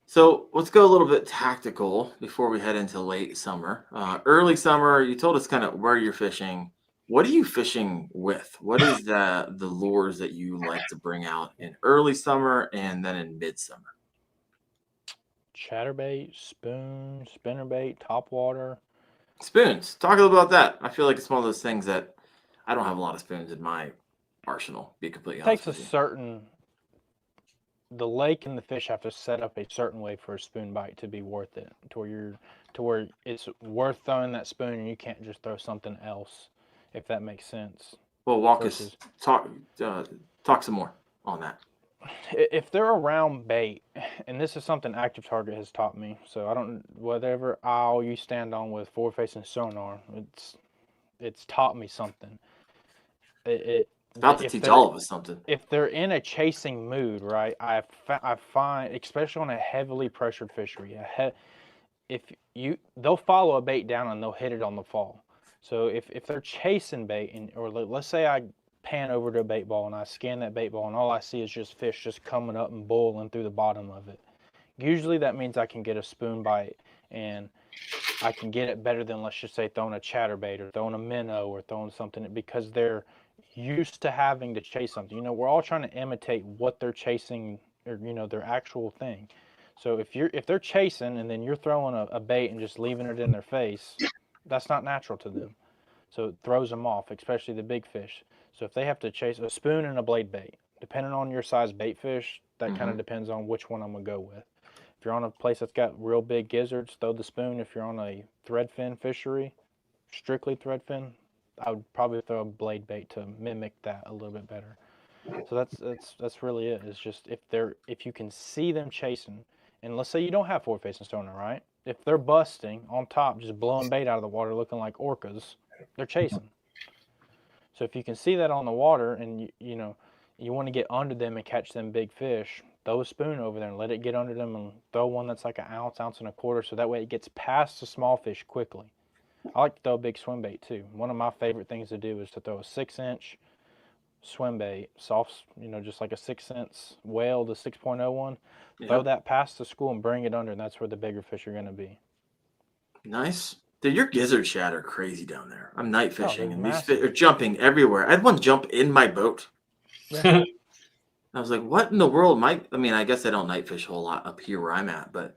So let's go a little bit tactical before we head into late summer. Early summer, you told us kind of where you're fishing. What are you fishing with? What is the lures that you like to bring out in early summer and then in midsummer? Chatterbait, spoon, spinnerbait, topwater. Spoons. Talk a little about that. I feel like it's one of those things that I don't have a lot of spoons in my arsenal, to be completely It honest takes with you. the lake and the fish have to set up a certain way for a spoon bite to be worth it, to where it's worth throwing that spoon and you can't just throw something else, if that makes sense. Well, talk some more on that. If they're around bait, and this is something Active Target has taught me, so I don't, whatever aisle you stand on with forward facing sonar, it's taught me something. It's about to teach all of us something. If they're in a chasing mood, right? I find, especially on a heavily pressured fishery, they'll follow a bait down and they'll hit it on the fall. So if they're chasing bait, or let's say I pan over to a bait ball and I scan that bait ball and all I see is just fish just coming up and boiling through the bottom of it. Usually that means I can get a spoon bite, and I can get it better than, let's just say, throwing a chatterbait or throwing a minnow or throwing something, because they're used to having to chase something. We're all trying to imitate what they're chasing, or their actual thing. So if they're chasing and then you're throwing a bait and just leaving it in their face, that's not natural to them. So it throws them off, especially the big fish. So if they have to chase a spoon and a blade bait, depending on your size bait fish, that kind of depends on which one I'm gonna go with. If you're on a place that's got real big gizzards, throw the spoon. If you're on a threadfin fishery, strictly threadfin, I would probably throw a blade bait to mimic that a little bit better. So that's really it. It's just if you can see them chasing, and let's say you don't have forward facing sonar, right? If they're busting on top, just blowing bait out of the water, looking like orcas, they're chasing. So if you can see that on the water, and you want to get under them and catch them big fish, throw a spoon over there and let it get under them, and throw one that's like an ounce and a quarter, so that way it gets past the small fish quickly. I like to throw a big swim bait too. One of my favorite things to do is to throw a 6-inch swim bait, soft, just like a 6-inch whale, the 6.0 one. Throw that past the school and bring it under, and that's where the bigger fish are going to be. Nice. Dude, your gizzard shad are crazy down there. I'm night fishing, and massive. these fish are jumping everywhere. I had one jump in my boat. Yeah. I was like, what in the world? I mean, I guess I don't night fish a whole lot up here where I'm at, but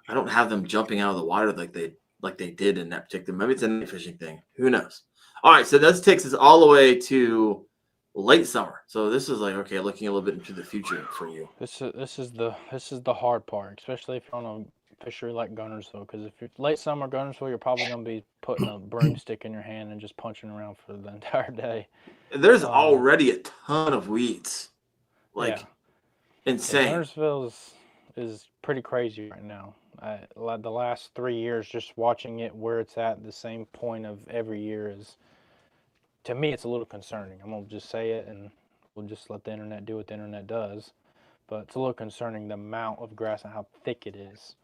I don't have them jumping out of the water like they did in that particular. Maybe it's a night fishing thing. Who knows? All right, so this takes us all the way to late summer. So this is like, okay, looking a little bit into the future for you. This is the hard part, especially if you're on a fishery like Gunnersville, because if you're late summer Gunnersville, you're probably going to be putting a broomstick in your hand and just punching around for the entire day. There's already a ton of weeds, insane. Gunnersville is pretty crazy right now. The last 3 years, just watching it where it's at the same point of every year is, to me, it's a little concerning. I'm gonna just say it, and we'll just let the internet do what the internet does. but it's a little concerning the amount of grass and how thick it is.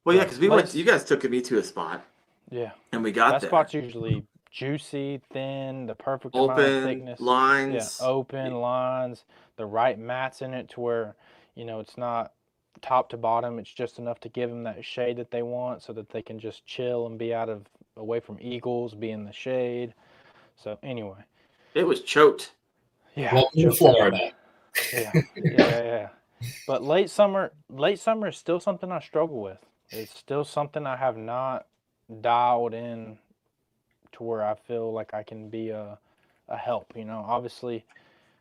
Well, yeah, because we went. You guys took me to a spot. Yeah. And we got that there. spot's usually juicy, thin, the perfect amount of thickness. Lines. Yeah, open lines, the right mats in it to where, it's not top to bottom. It's just enough to give them that shade that they want so that they can just chill and be away from eagles, be in the shade. So anyway. It was choked. Yeah. Welcome to Florida. Yeah. But late summer is still something I struggle with. It's still something I have not dialed in to where I feel like I can be a help. Obviously,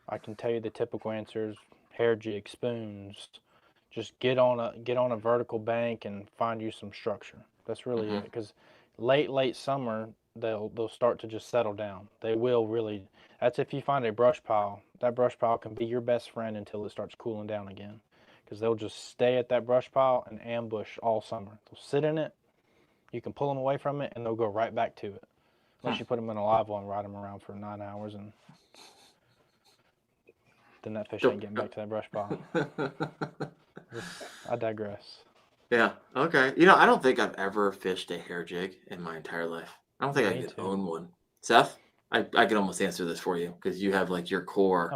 I can tell you the typical answers: hair jig, spoons. Just get on a vertical bank and find you some structure. That's really it. Because late summer, they'll start to just settle down. They will really. That's if you find a brush pile. That brush pile can be your best friend until it starts cooling down again. Because they'll just stay at that brush pile and ambush all summer. They'll sit in it. You can pull them away from it, and they'll go right back to it. Unless you put them in a live well and ride them around for 9 hours, and then that fish ain't getting back to that brush pile. I digress. Yeah. Okay. I don't think I've ever fished a hair jig in my entire life. I don't think I could own one. Seth, I can almost answer this for you because you have like your core.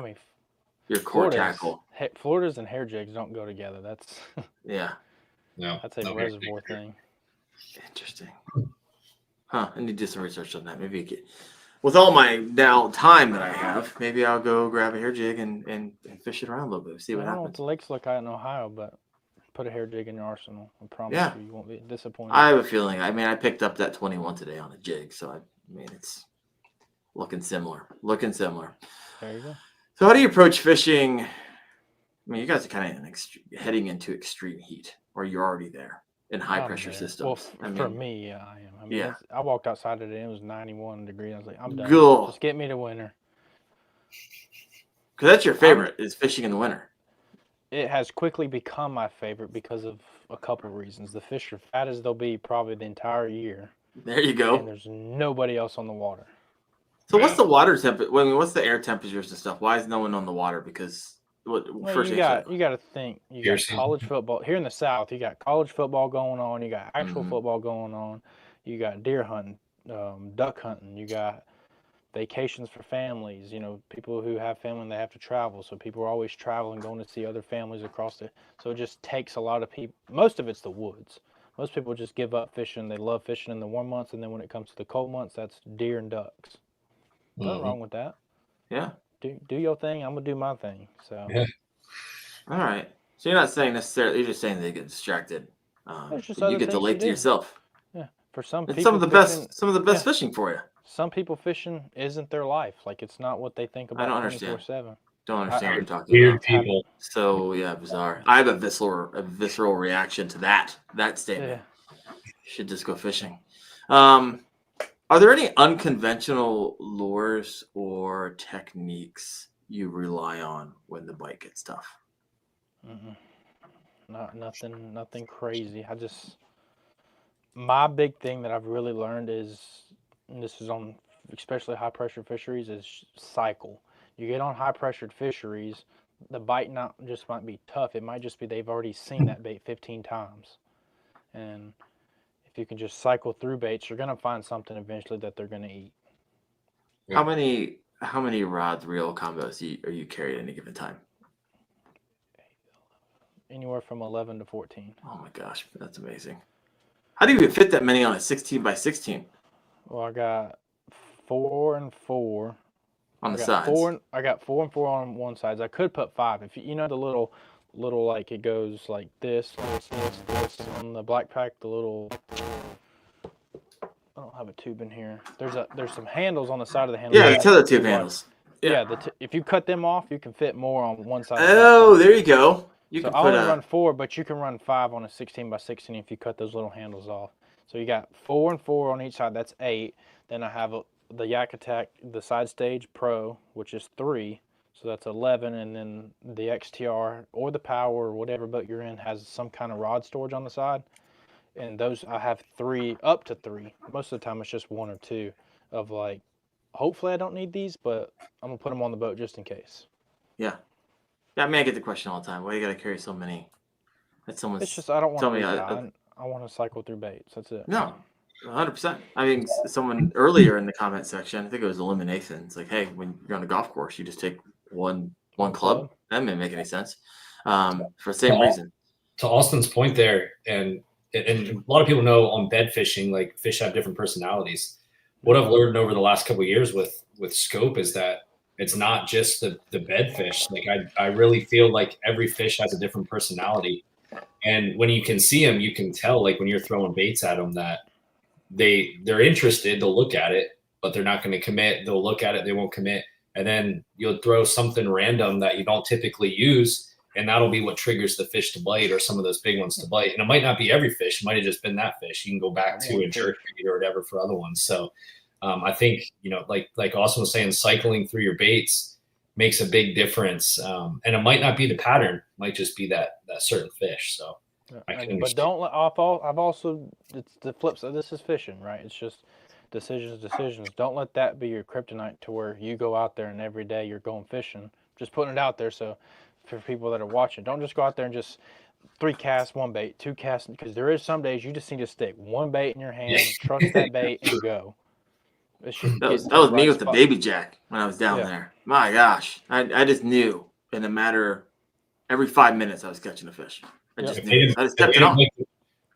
Your core tackle. Floridas and hair jigs don't go together. That's yeah. No. That's a reservoir thing. Interesting. Huh. I need to do some research on that. Maybe with all my now time that I have, maybe I'll go grab a hair jig and fish it around a little bit. See what happens. I don't know what the lakes look like in Ohio, but put a hair jig in your arsenal. I promise you won't be disappointed. I have a feeling. I picked up that 21 today on a jig, so it's looking similar. There you go. So how do you approach fishing? You guys are kind of heading into extreme heat, or you're already there in high pressure systems. Well, for me, yeah, I am. I walked outside today and it was 91 degrees. I was like, I'm done. Cool. Just get me to winter. Because that's your favorite is fishing in the winter. It has quickly become my favorite because of a couple of reasons. The fish are fat as they'll be probably the entire year. There you go. And there's nobody else on the water. So what's the water temperature? What's the air temperatures and stuff? Why is no one on the water? Because you got to think. You got college football here in the South. You got college football going on. You got actual football going on. You got deer hunting, duck hunting. You got vacations for families. People who have family and they have to travel. So people are always traveling, going to see other families across the. So it just takes a lot of people. Most of it's the woods. Most people just give up fishing. They love fishing in the warm months, and then when it comes to the cold months, that's deer and ducks. Nothing wrong with that. Yeah. Do your thing. I'm gonna do my thing. So. Yeah. All right. So you're not saying necessarily. You're just saying they get distracted. You get the lake to yourself. Yeah. For some people, it's some of the best fishing for you. Some people fishing isn't their life. Like it's not what they think about. I don't understand. 24/7. Don't understand what you're talking weird about. People. So bizarre. I have a visceral reaction to that statement. Yeah. Should just go fishing. Are there any unconventional lures or techniques you rely on when the bite gets tough? Nothing crazy. My big thing that I've really learned is, and this is on especially high pressure fisheries, is cycle. You get on high pressured fisheries, the bite not just might be tough. It might just be they've already seen that bait 15 times, and if you can just cycle through baits, you're gonna find something eventually that they're gonna eat. How many rod reel combos are you carrying at any given time? Anywhere from 11 to 14. Oh my gosh, that's amazing. How do you even fit that many on a 16 by 16? Well, I got 4 and 4 on the sides. I got 4 and 4 on one side. I could put 5. If the little like it goes like this on the black pack. The little. I don't have a tube in here. There's some handles on the side of the handle. Yeah, the tether tube handles. Yeah, if you cut them off, you can fit more on one side. Oh, there you go. I only run 4, but you can run 5 on a 16 by 16 if you cut those little handles off. So you got 4 and 4 on each side. That's 8. Then I have the Yak Attack, the Side Stage Pro, which is 3. So that's 11. And then the XTR or the Power or whatever boat you're in has some kind of rod storage on the side. And those I have 3, up to 3. Most of the time it's just 1 or 2 of hopefully I don't need these, but I'm going to put them on the boat just in case. Yeah. Yeah, I mean, I get the question all the time. Why you got to carry so many? That's someone's. It's just I don't want Tell to me. retie. I want to cycle through baits. That's it. No, 100%. I mean, someone earlier in the comment section, I think it was Elimination. It's like, hey, when you're on a golf course, you just take one club. That didn't make any sense. For the same reason. To Austin's point there, and a lot of people know on bed fishing, like fish have different personalities. What I've learned over the last couple of years with scope is that it's not just the bed fish. Like I really feel like every fish has a different personality. And when you can see them, you can tell, like when you're throwing baits at them, that they're interested. They'll look at it, but they're not going to commit. They'll look at it, they won't commit. And then you'll throw something random that you don't typically use, and that'll be what triggers the fish to bite, or some of those big ones to bite. And it might not be every fish. It might have just been that fish. You can go back to a jerk bait or whatever for other ones. So I think, like Austin was saying, cycling through your baits makes a big difference. And it might not be the pattern. It might just be that certain fish. So but don't let off. I've also, it's the flip side. This is fishing, right? It's just decisions. Don't let that be your kryptonite to where you go out there and every day you're going fishing. Just putting it out there. So for people that are watching, don't just go out there and just 3 casts, 1 bait, 2 casts, because there is some days you just need to stick 1 bait in your hand, trust that bait, and go. That was me with the baby jack when I was down there. My gosh, I just knew in a matter every 5 minutes I was catching a fish. I just knew. I just kept it on. If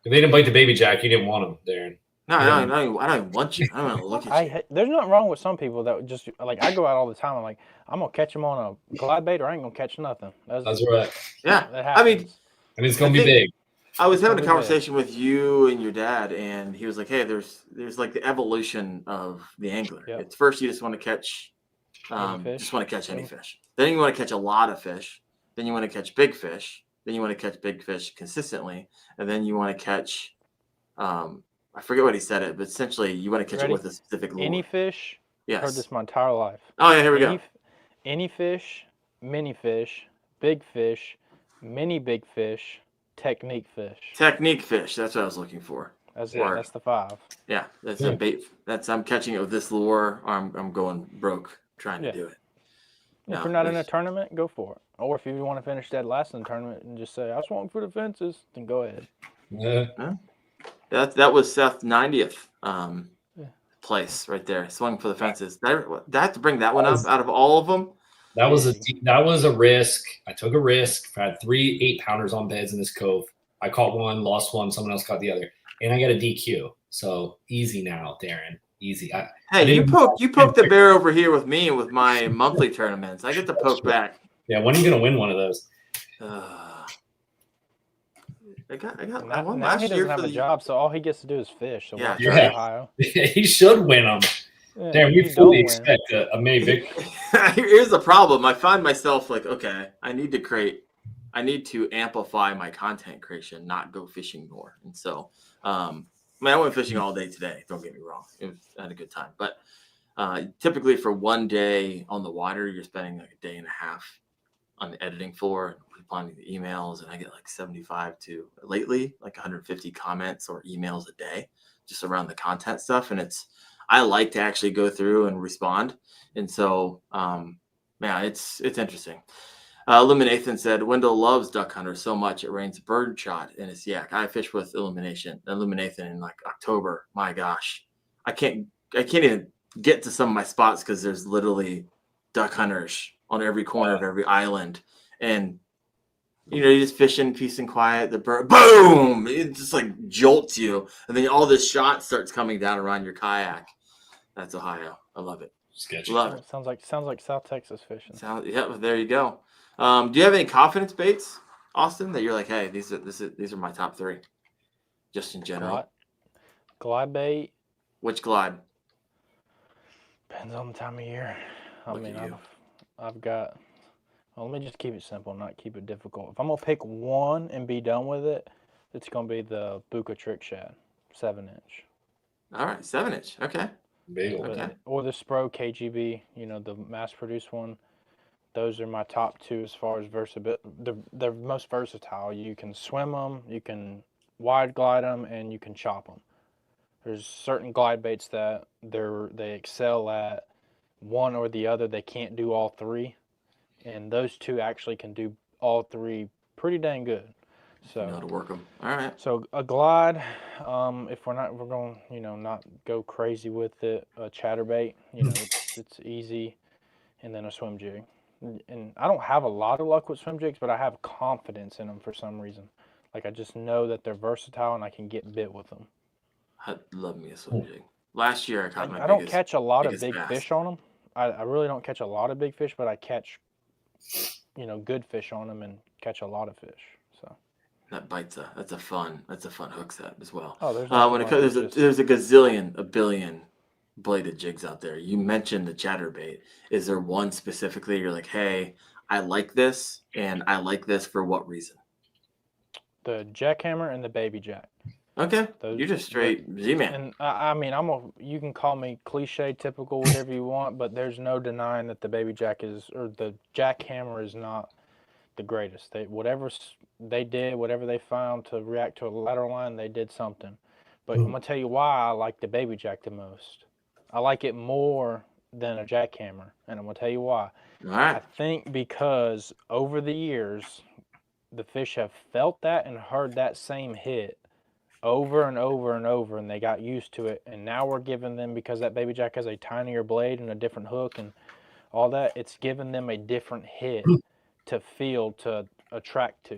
they didn't bite the baby jack, you didn't want them, Darren. No, I don't even want you. I don't want to look at you. There's nothing wrong with some people that just, like, I go out all the time. I'm like, I'm going to catch them on a glide bait or I ain't going to catch nothing. That's right. Yeah. I mean, it's going to be big. I was having a conversation with you and your dad, and he was like, hey, there's like the evolution of the angler. Yep. It's first you just want to catch any fish. Then you want to catch a lot of fish. Then you want to catch big fish. Then you want to catch big fish consistently. And then you want to catch, I forget what he said it, but essentially you want to catch it with a specific lure. Any fish? Yes. I've heard this my entire life. Oh, yeah, here we go. Any fish, mini fish, big fish, mini big fish, technique fish. Technique fish. That's what I was looking for. That's it. That's the 5. Yeah, that's a bait. I'm catching it with this lure, or I'm going broke trying to do it. If you're not in a tournament, go for it. Or if you want to finish dead last in the tournament and just say, I just want for the fences, then go ahead. Yeah. That was Seth's 90th place right there. Swung for the fences. Did I have to bring that one up out of all of them? That was a risk. I took a risk. I had 3 8-pounders on beds in this cove. I caught one, lost one, someone else caught the other. And I got a DQ. So easy now, Darren. Easy. You poke the bear over here with me with my monthly tournaments. I get to poke back. Yeah, when are you gonna win one of those? I won now last he doesn't year have a job, so all he gets to do is fish. So Ohio. He should win them. Yeah, Darren, we fully expect a May victory. Here's the problem. I find myself like, okay, I need to amplify my content creation, not go fishing more. And so, I went fishing all day today. Don't get me wrong. I had a good time. But typically for one day on the water, you're spending like a day and a half on the editing floor, replying to the emails. And I get like 75 to lately, like 150 comments or emails a day just around the content stuff. And I like to actually go through and respond. And so, it's interesting. Elimination said, Wendell loves duck hunters so much it rains bird shot in his yak. I fish with Illumination in like October. My gosh. I can't even get to some of my spots because there's literally duck hunters on every corner of every island. And you're just fishing peace and quiet. The bird, boom! It just like jolts you. And then all this shot starts coming down around your kayak. That's Ohio. I love it. Sketchy. Love it. Sounds like South Texas fishing. There you go. Do you have any confidence baits, Austin, that you're like, hey, these are my top 3, just in general? Glide bait. Which glide? Depends on the time of year. I've got. Well, let me just keep it simple, not keep it difficult. If I'm gonna pick one and be done with it, it's gonna be the Buka Trick Shad, 7-inch. All right, 7-inch. Okay. Big. Okay. Or the Spro KGB, the mass-produced one. Those are my top 2 as far as versatility. They're most versatile. You can swim them, you can wide glide them, and you can chop them. There's certain glide baits that they excel at one or the other. They can't do all 3. and those two actually can do all three pretty dang good. You know how to work them. All right. So a glide, if we're going, not go crazy with it. A chatterbait, it's easy, and then a swim jig. And I don't have a lot of luck with swim jigs, but I have confidence in them for some reason. Like I just know that they're versatile and I can get bit with them. I love me a swim jig. Last year I caught my I don't catch a lot of big bass. fish on them. I really don't catch a lot of big fish, but I catch, good fish on them and catch a lot of fish. So that that's a fun hook set as well. Oh, there's when it comes, there's a billion bladed jigs out there. You mentioned the chatterbait. Is there one specifically you're like, hey, I like this, and I like this for what reason? The jackhammer and the baby jack. Okay, you're just straight Z-man. And I mean, you can call me cliche, typical, whatever you want, but there's no denying that the baby jack or the jackhammer is not the greatest. Whatever they found to react to a lateral line, they did something. But I'm gonna tell you why I like the baby jack the most. I like it more than a jackhammer, and I'm gonna tell you why. All right. I think because over the years, the fish have felt that and heard that same hit over and over and over, and they got used to it. And now we're giving them, because that baby jack has a tinier blade and a different hook and all that, it's giving them a different hit to feel, to attract to.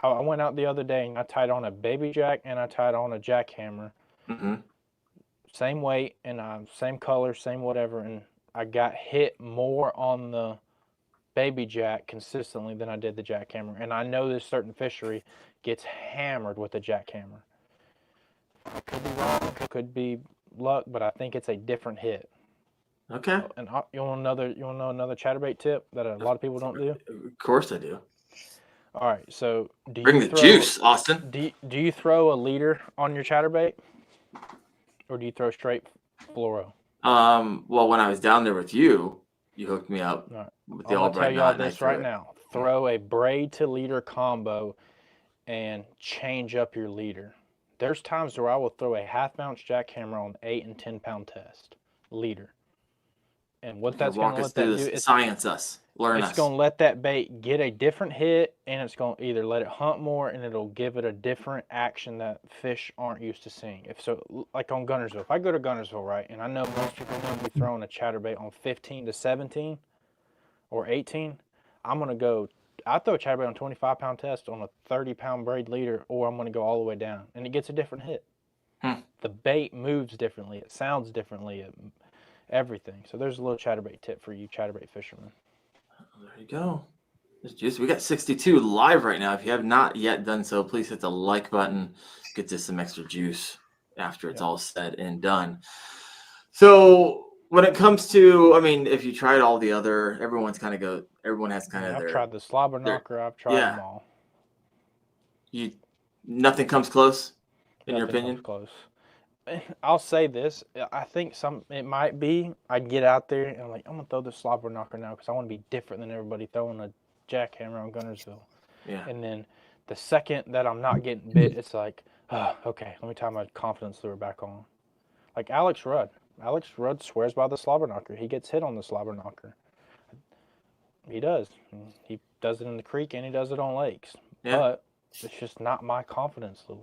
I went out the other day and I tied on a baby jack and I tied on a jackhammer. Mm-hmm. Same weight and same color, same whatever, and I got hit more on the baby jack consistently than I did the jackhammer. And I know this certain fishery gets hammered with the jackhammer. I could be wrong, could be luck, but I think it's a different hit. Okay. And you want to know another chatterbait tip that a lot of people don't do? Of course I do. All right, so bring the juice, Austin. Do you throw a leader on your chatterbait, or do you throw straight fluoro? Well, when I was down there with you, you hooked me up with the I'll tell y'all this right now. now. Throw a braid to leader combo and change up your leader. There's times where I will throw a half-ounce jackhammer on 8 and 10 pound test leader. And what that's going to let that do is science us. Learn us. It's going to let that bait get a different hit, and it's going to either let it hunt more, and it'll give it a different action that fish aren't used to seeing. Like on Gunnersville, if I go to Gunnersville, right, and I know most people know me throwing a chatterbait on 15 to 17 or 18, I throw a chatterbait on 25 pound test on a 30 pound braid leader, or I'm going to go all the way down, and it gets a different hit. The bait moves differently, it sounds differently, everything. So there's a little chatterbait tip for you chatterbait fishermen. There you go. We got 62 live right now. If you have not yet done so, please hit the like button. Get this some extra juice after it's all said and done. So when it comes to, I mean, if you tried all the other, everyone has kind of I've tried the slobber knocker. I've tried them all. Nothing comes close, in your Nothing opinion? comes close. I'll say this. I think it might be. I'd get out there and I'm like, I'm going to throw the slobber knocker now because I want to be different than everybody throwing a jackhammer on Gunnersville. Yeah. And then the second that I'm not getting bit, it's like, okay, let me tie my confidence lure back on. Like Alex Rudd. Alex Rudd swears by the slobber knocker. He gets hit on the slobber knocker. He does. He does it in the creek and he does it on lakes. Yeah. But it's just not my confidence lure.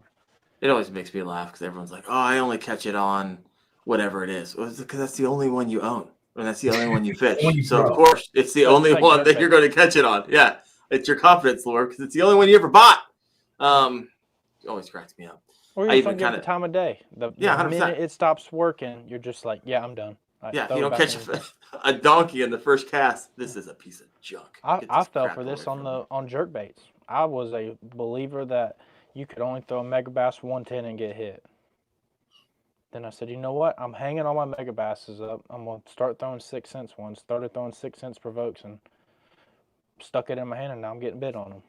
It always makes me laugh because everyone's like, oh, I only catch it on whatever it is. Well, it's because that's the only one you own. And that's the only one you fish. So, of course, it's the only one that you're going to catch it on. Yeah. It's your confidence lure because it's the only one you ever bought. It always cracks me up. Or you don't get the time of day. The minute it stops working, you're just like, yeah, I'm done. If you don't catch a donkey in the first cast, this is a piece of junk. I fell for this on jerk baits. I was a believer that you could only throw a megabass 110 and get hit. Then I said, you know what? I'm hanging all my megabasses up. I'm going to start throwing 6 cents ones. Started throwing 6 cents provokes and stuck it in my hand, and now I'm getting bit on them.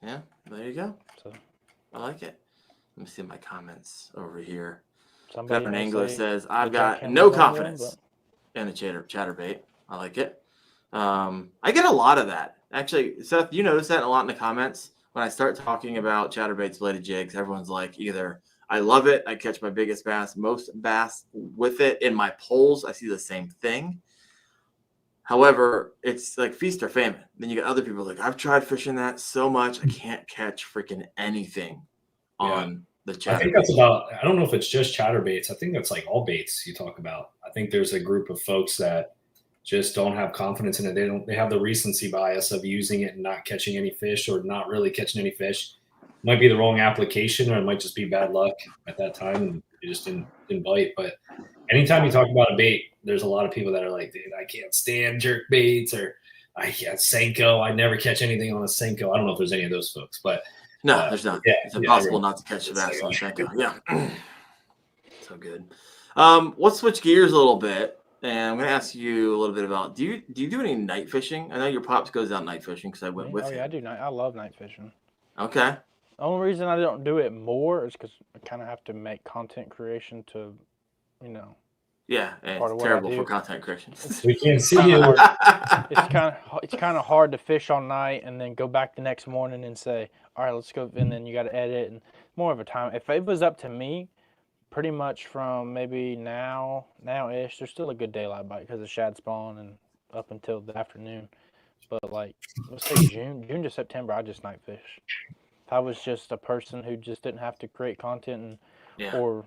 Yeah, there you go. So I like it. Let me see my comments over here. Somebody Pepper Angler says, I've got no confidence in the chatterbait. I like it. I get a lot of that. Actually, Seth, you notice that a lot in the comments. When I start talking about chatterbaits, bladed jigs, everyone's like, either I love it, I catch my biggest bass, most bass with it. In my polls, I see the same thing. However, it's like feast or famine. Then you got other people like, I've tried fishing that so much, I can't catch freaking anything on the chatterbait. I think that's about, I don't know if it's just chatterbaits. I think that's like all baits you talk about. I think there's a group of folks that just don't have confidence in it. They have the recency bias of using it and not catching any fish or not really catching any fish. It might be the wrong application, or it might just be bad luck at that time and it just didn't bite. But anytime you talk about a bait, there's a lot of people that are like, dude, I can't stand jerk baits, or I can't Senko. I never catch anything on a Senko. I don't know if there's any of those folks, but no, there's not. It's impossible not to catch the bass on Senko. Yeah. So good. Let's switch gears a little bit. And I'm going to ask you a little bit about, do you do any night fishing? I know your pops goes out night fishing because I went with him. Oh, yeah, I do. I love night fishing. Okay. The only reason I don't do it more is because I kind of have to make content creation to, Yeah, and it's terrible for content creation. We can't see you. It's kind of hard to fish all night and then go back the next morning and say, all right, let's go. And then you got to edit and more of a time. If it was up to me, pretty much from maybe now-ish, there's still a good daylight bite because of shad spawn and up until the afternoon. But like, let's say June to September, I just night fish. If I was just a person who just didn't have to create content or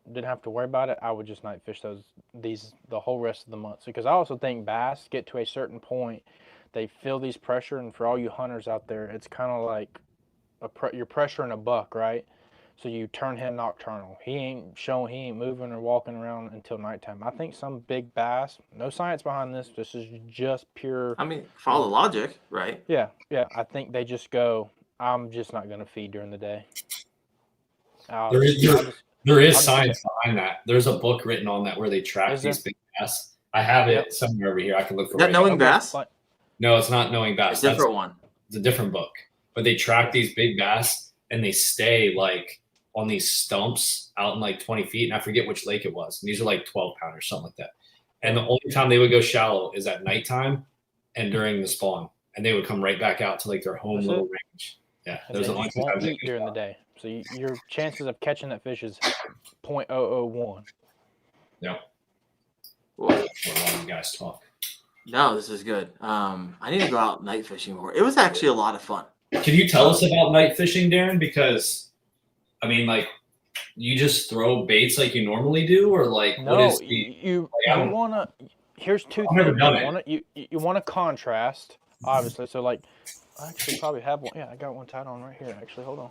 didn't have to worry about it, I would just night fish the whole rest of the month. Because I also think bass get to a certain point, they feel these pressure, and for all you hunters out there, it's kind of like you're pressuring a buck, right? So you turn him nocturnal. He ain't moving or walking around until nighttime. I think some big bass, no science behind this. This is just pure. I mean, follow the logic, right? Yeah. I think they just go, I'm just not going to feed during the day. There is science behind that. There's a book written on that where they track these big bass. I have it somewhere over here. I can look for it. Is that Knowing Bass? No, it's not Knowing Bass. It's a different one. It's a different book. But they track these big bass and they stay like on these stumps out in like 20 feet. And I forget which lake it was. And these are like 12 pounders, something like that. And the only time they would go shallow is at nighttime and during the spawn. And they would come right back out to like their home little range. Yeah. There's a lot of eat during the day. So your chances of catching that fish is 0.001. Yeah. What you guys talk? No, this is good. I need to go out night fishing more. It was actually a lot of fun. Can you tell us about night fishing, Daren? Because, I mean, like, you just throw baits like you normally do, or like no, what is you want to? Here's two things. You want to contrast, obviously. So like, I actually probably have one. Yeah, I got one tied on right here. Actually, hold on.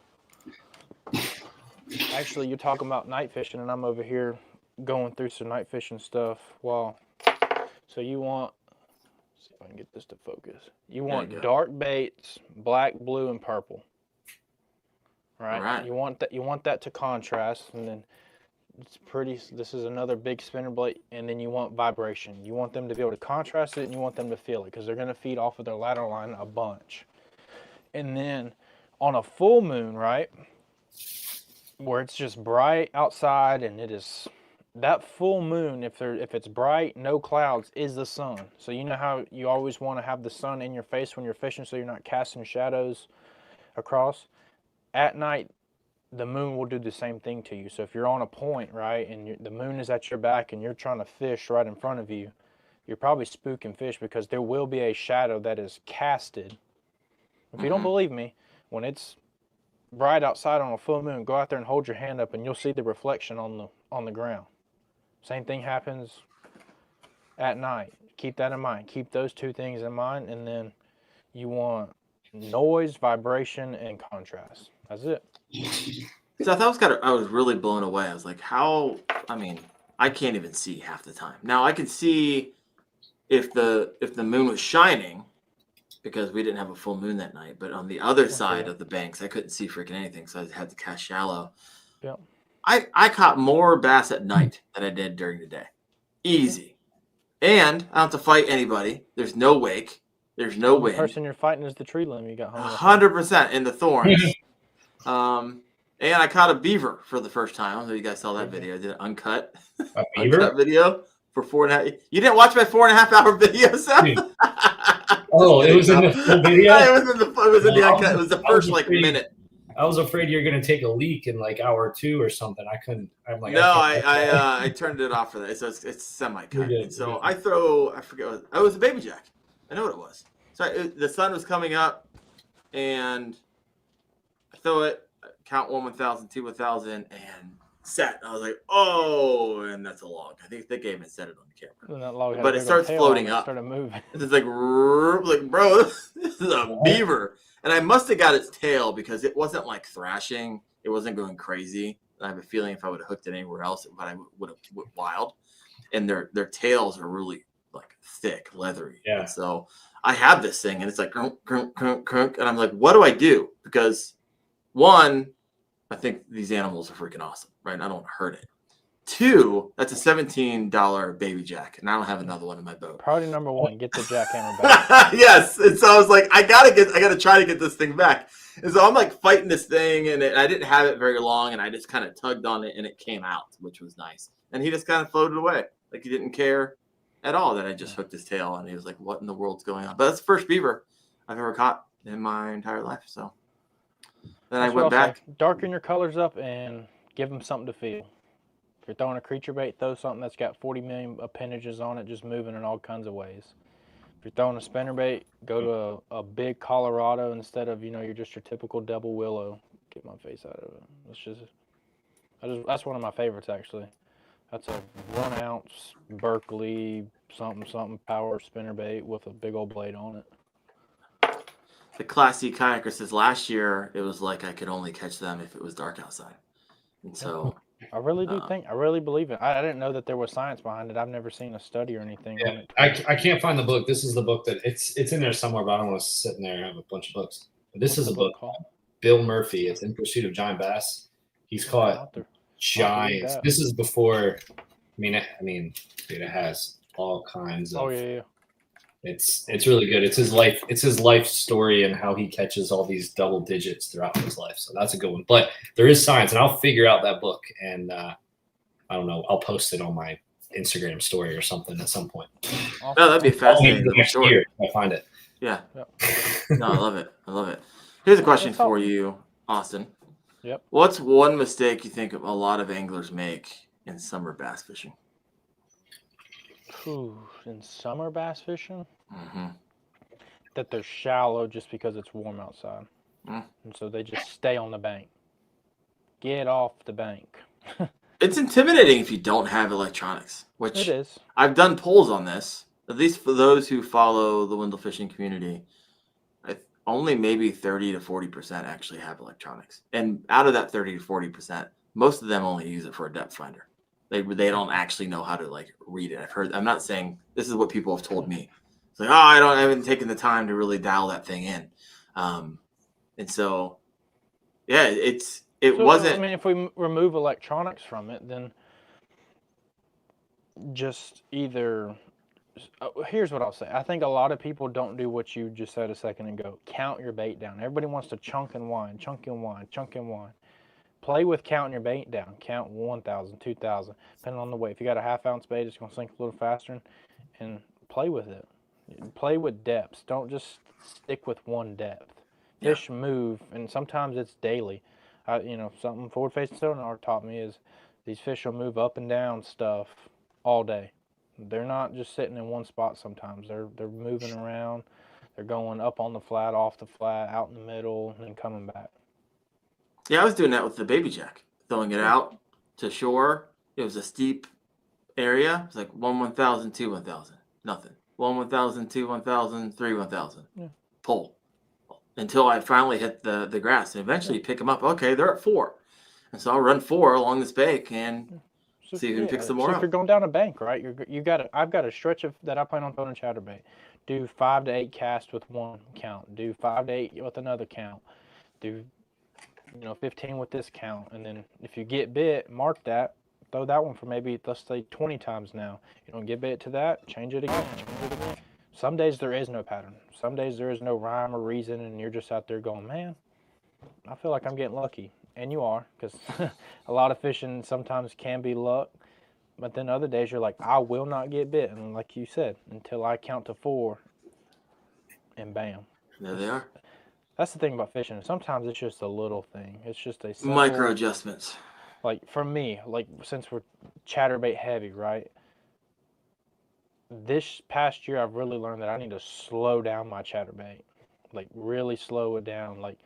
Actually, you're talking about night fishing, and I'm over here going through some night fishing stuff. Wow. So you want, let's see if I can get this to focus. You want dark baits, black, blue, and purple. Right? All right. You want that to contrast, and then it's pretty. This is another big spinner blade, and then you want vibration. You want them to be able to contrast it, and you want them to feel it because they're going to feed off of their lateral line a bunch. And then on a full moon, right, where it's just bright outside, and it is that full moon. If it's bright, no clouds, is the sun. So you know how you always want to have the sun in your face when you're fishing, so you're not casting shadows across. At night, the moon will do the same thing to you. So if you're on a point, right, and the moon is at your back and you're trying to fish right in front of you, you're probably spooking fish because there will be a shadow that is casted. If you don't believe me, when it's bright outside on a full moon, go out there and hold your hand up and you'll see the reflection on the ground. Same thing happens at night. Keep that in mind. Keep those two things in mind, and then you want noise, vibration, and contrast. That's it. So I was really blown away. I was like, I can't even see half the time. Now I could see if the moon was shining because we didn't have a full moon that night, but on the other side of the banks, I couldn't see freaking anything. So I had to cast shallow. Yeah. I caught more bass at night than I did during the day. Easy. And I don't have to fight anybody. There's no wake. There's no wind. The person you're fighting is the tree limb you got hung 100% in the thorns. And I caught a beaver for the first time. I don't know if you guys saw that video. I did an uncut video for 4.5. You didn't watch my 4.5 hour video, Seth? Oh, it was in the full video? It was in the uncut. It was the first minute. I was afraid you're gonna take a leak in like hour 2 or something. I couldn't. I'm like, No, I I turned it off for that. So it's semi-cut. You're good, And so you're good. I throw, I forget what it was a baby jack. I know what it was. So the sun was coming up, and I throw it, count 1,000, 2,000, and set. I was like, oh, and that's a log. I think they even said it on the camera. And that log had a But it big old starts tail floating on it, up. started moving. It's just like, bro, this is a beaver. And I must have got its tail because it wasn't like thrashing. It wasn't going crazy. And I have a feeling if I would have hooked it anywhere else, I would have went wild. And their tails are really like thick, leathery. Yeah. And so I have this thing, and it's like, crunk, crunk, crunk, crunk, and I'm like, what do I do? Because one, I think these animals are freaking awesome, right? I don't want to hurt it. Two, that's a $17 baby jack, and I don't have another one in my boat. Priority number one, get the jackhammer back. Yes, and so I was like, I gotta try to get this thing back. And so I'm like fighting this thing, and I didn't have it very long, and I just kind of tugged on it, and it came out, which was nice. And he just kind of floated away, like he didn't care at all that I just hooked his tail, and he was like, "What in the world's going on?" But that's the first beaver I've ever caught in my entire life. So then I went back. Darken your colors up and give them something to feel. If you're throwing a creature bait, throw something that's got 40 million appendages on it, just moving in all kinds of ways. If you're throwing a spinnerbait, go to a big Colorado instead of, you're just your typical double willow. Get my face out of it. That's one of my favorites, actually. That's a 1 ounce Berkeley something power spinnerbait with a big old blade on it. The Class C kayaker says last year it was like I could only catch them if it was dark outside. And so I really believe it. I didn't know that there was science behind it. I've never seen a study or anything on it. I can't find the book. This is the book that it's in there somewhere, but I don't want to sit in there and have a bunch of books. But this is a book called Bill Murphy. It's In Pursuit of Giant Bass. He's caught giants. This is before. I mean, dude, it has all kinds of. Oh yeah. It's really good. It's his life story and how he catches all these double digits throughout his life. So that's a good one. But there is science, and I'll figure out that book, and I don't know. I'll post it on my Instagram story or something at some point. Oh, that'd be fascinating. Next year, I find it. Yeah. No, I love it. Here's a question for you, Austin. Yep. What's one mistake you think a lot of anglers make in summer bass fishing? In summer bass fishing, mm-hmm. that they're shallow just because it's warm outside, and so they just stay on the bank. Get off the bank. It's intimidating if you don't have electronics, which it is. I've done polls on this. At least for those who follow the Wendell fishing community, only maybe 30 to 40% actually have electronics, and out of that 30 to 40%, most of them only use it for a depth finder. They don't actually know how to like read it. I'm not saying this is what people have told me. It's like, I haven't taken the time to really dial that thing in. And so, yeah, it wasn't. I mean, if we remove electronics from it, then just either. Here's what I'll say. I think a lot of people don't do what you just said a second ago. Count your bait down. Everybody wants to chunk and wind. Play with counting your bait down. Count 1,000, 2,000, depending on the weight. If you got a half-ounce bait, it's going to sink a little faster, and play with it. Play with depths. Don't just stick with one depth. Fish move, and sometimes it's daily. Something forward-facing sonar taught me is these fish will move up and down stuff all day. They're not just sitting in one spot sometimes. They're moving around. They're going up on the flat, off the flat, out in the middle, and then coming back. Yeah, I was doing that with the baby jack, throwing it out to shore. It was a steep area. It's like 1,000, 2, 1,000, nothing. 1,000, 2, 1,000, 3, 1,000. Yeah. Pull until I finally hit the grass, and eventually pick them up. Okay, they're at 4, and so I'll run 4 along this bank and see who picks them more up. If you're going down a bank, right? I've got a stretch that I plan on throwing a chatterbait. Do 5 to 8 casts with one count. Do 5 to 8 with another count. Do 15 with this count, and then if you get bit, mark that, throw that one for maybe, let's say, 20 times now. You don't get bit to that, change it again. Some days there is no pattern. Some days there is no rhyme or reason, and you're just out there going, man, I feel like I'm getting lucky. And you are, because a lot of fishing sometimes can be luck, but then other days you're like, I will not get bit, and like you said, until I count to 4, and bam. There they are. That's the thing about fishing. Sometimes it's just a little thing. It's just a simple, Micro adjustments. like for me, like since we're chatterbait heavy, right? This past year, I've really learned that I need to slow down my chatterbait, like really slow it down, like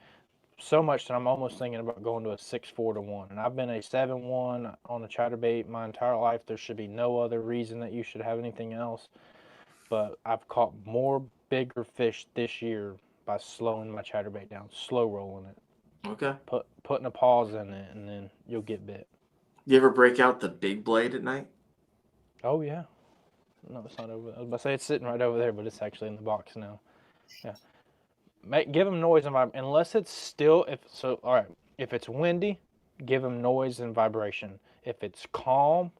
so much that I'm almost thinking about going to a 6-4 to 1. And I've been a 7-1 on a chatterbait my entire life. There should be no other reason that you should have anything else. But I've caught more bigger fish this year by slowing my chatterbait down, slow rolling it. Okay. Putting a pause in it, and then you'll get bit. You ever break out the big blade at night? Oh yeah. No, it's not over. I was about to say it's sitting right over there, but it's actually in the box now. Yeah. Give them noise and vibration. Unless it's still, all right. If it's windy, give them noise and vibration. If it's calm,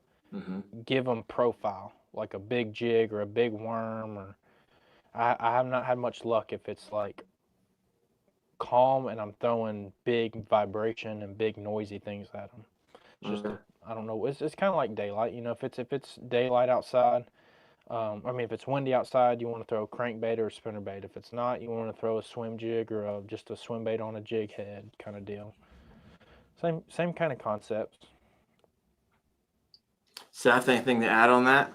give them profile, like a big jig or a big worm. Or I have not had much luck if it's like calm and I'm throwing big vibration and big noisy things at them. It's just I don't know. It's kind of like daylight. You know, if it's daylight outside. If it's windy outside, you want to throw a crankbait or a spinnerbait. If it's not, you want to throw a swim jig or just a swim bait on a jig head kind of deal. Same kind of concepts. Seth, anything to add on that?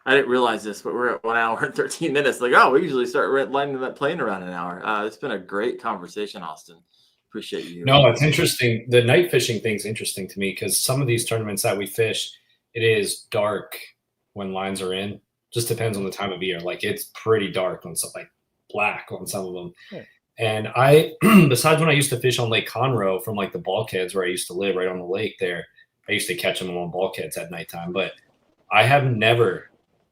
I didn't realize this, but we're at 1 hour and 13 minutes. Like, we usually start lining that plane around an hour. It's been a great conversation, Austin. Appreciate you. No, it's interesting. The night fishing thing's interesting to me because some of these tournaments that we fish, it is dark when lines are in. Just depends on the time of year. Like it's pretty dark on some, like black on some of them. Yeah. And I, besides when I used to fish on Lake Conroe from like the bulkheads where I used to live right on the lake there, I used to catch them on bulkheads at nighttime. But I have never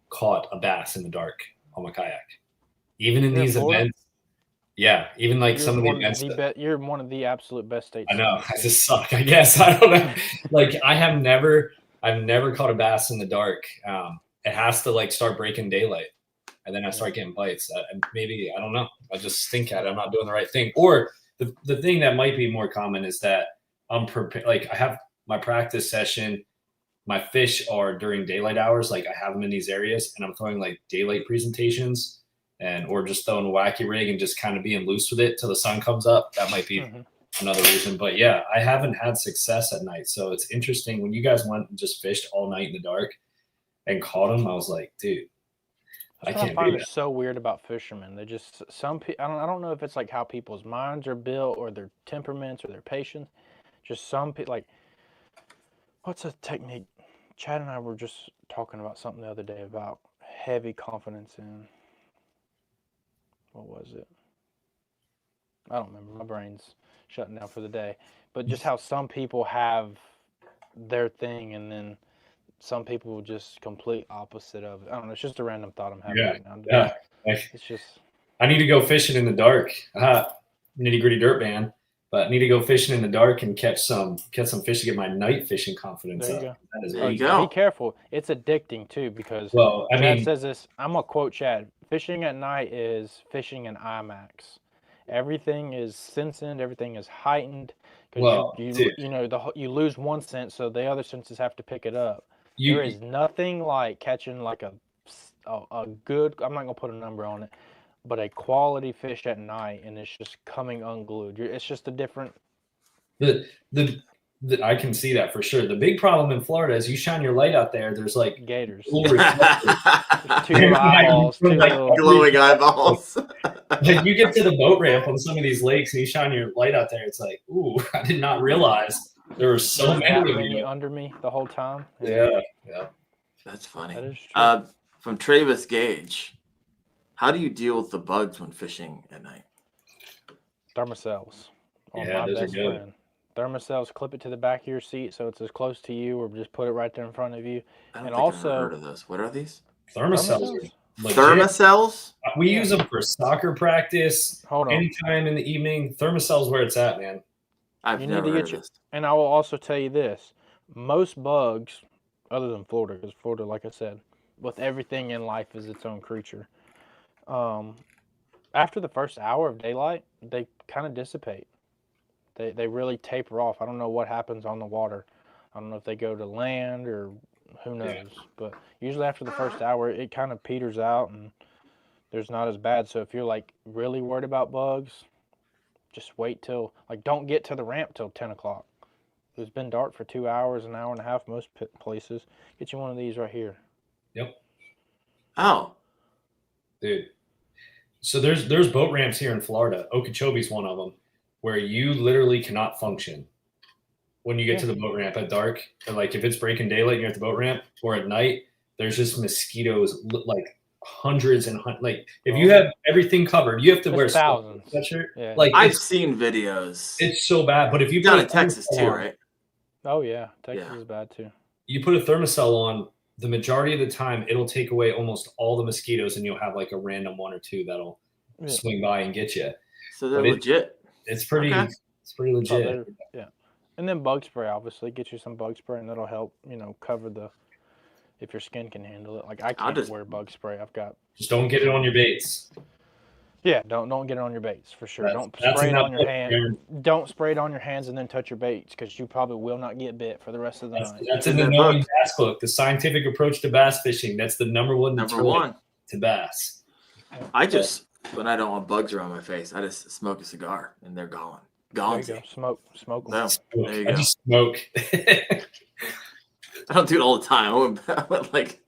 caught a bass in the dark on my kayak. Even in these events. Yeah, even like some of the events. You're one of the absolute best states. I know. I just suck, I guess. I don't know. Like I've never caught a bass in the dark. It has to like start breaking daylight, and then I start getting bites. Maybe I don't know. I just stink at it. I'm not doing the right thing. Or the thing that might be more common is that I'm prepared. Like I have my practice session. My fish are during daylight hours. Like I have them in these areas, and I'm throwing like daylight presentations, or just throwing a wacky rig and just kind of being loose with it till the sun comes up. That might be another reason. But yeah, I haven't had success at night, so it's interesting when you guys went and just fished all night in the dark and caught them. I was like, dude, I can't find do it that. So weird about fishermen. They just some people. I don't know if it's like how people's minds are built or their temperaments or their patience. Just some people like. What's a technique? Chad and I were just talking about something the other day about heavy confidence in. What was it? I don't remember. My brain's shutting down for the day. But just how some people have their thing and then some people will just complete opposite of it. I don't know. It's just a random thought I'm having right now. Yeah. It's just. I need to go fishing in the dark. Nitty gritty dirt band. But I need to go fishing in the dark and catch some fish to get my night fishing confidence up. There you go. Be careful. It's addicting too because Chad says this. I'm gonna quote Chad. Fishing at night is fishing in IMAX. Everything is censored. Everything is heightened because you lose one sense, so the other senses have to pick it up. There is nothing like catching like a good. I'm not gonna put a number on it. But a quality fish at night, and it's just coming unglued. It's just a different. I can see that for sure. The big problem in Florida is you shine your light out there. There's like gators. There's two little eyeballs. Glowing eyeballs. Like you get to the boat ramp on some of these lakes, and you shine your light out there. It's like, ooh, I did not realize there were so many of you under me the whole time. Yeah. That's funny. That is true. From Travis Gage. How do you deal with the bugs when fishing at night? Thermocells. My best friend. Thermocells, clip it to the back of your seat so it's as close to you, or just put it right there in front of you. I don't think I've ever heard of those. What are these? Thermocells. Thermocells? We use them for soccer practice. Hold on. Anytime in the evening. Thermocells where it's at, man. I've never heard of this. And I will also tell you this. Most bugs, other than Florida, because Florida, like I said, with everything in life is its own creature. After the first hour of daylight, they kind of dissipate. They really taper off. I don't know what happens on the water. I don't know if they go to land or who knows. But usually after the first hour, it kind of peters out and there's not as bad. So if you're like really worried about bugs, Just wait till don't get to the ramp till 10 o'clock. It's been dark for 2 hours, an hour and a half, most places. Get you one of these right here. Yep. Oh, dude. So there's boat ramps here in Florida. Okeechobee's one of them, where you literally cannot function when you get to the boat ramp at dark. Or like if it's breaking daylight and you're at the boat ramp, or at night, there's just mosquitoes like hundreds and like if you have everything covered, you have to wear thousands. a sweatshirt. Yeah. Like I've seen videos. It's so bad. But if you down put in Texas too, right? Oh yeah, Texas is bad too. You put a thermocell on, the majority of the time it'll take away almost all the mosquitoes, and you'll have like a random one or two that'll swing by and get you. So they're legit. It's pretty legit. Yeah. And then bug spray, obviously. Get you some bug spray, and that'll help, cover if your skin can handle it. Like I can't wear bug spray. Just don't get it on your baits. Yeah, don't get it on your baits for sure. Don't spray it on your hand. Don't spray it on your hands and then touch your baits, because you probably will not get bit for the rest of the night. That's in the Knowing Bass book, The Scientific Approach to Bass Fishing. That's the number one to bass. When I don't want bugs around my face, I just smoke a cigar and they're gone. Gone. There you go. Smoke them. There you I go. just smoke. I don't do it all the time. I went like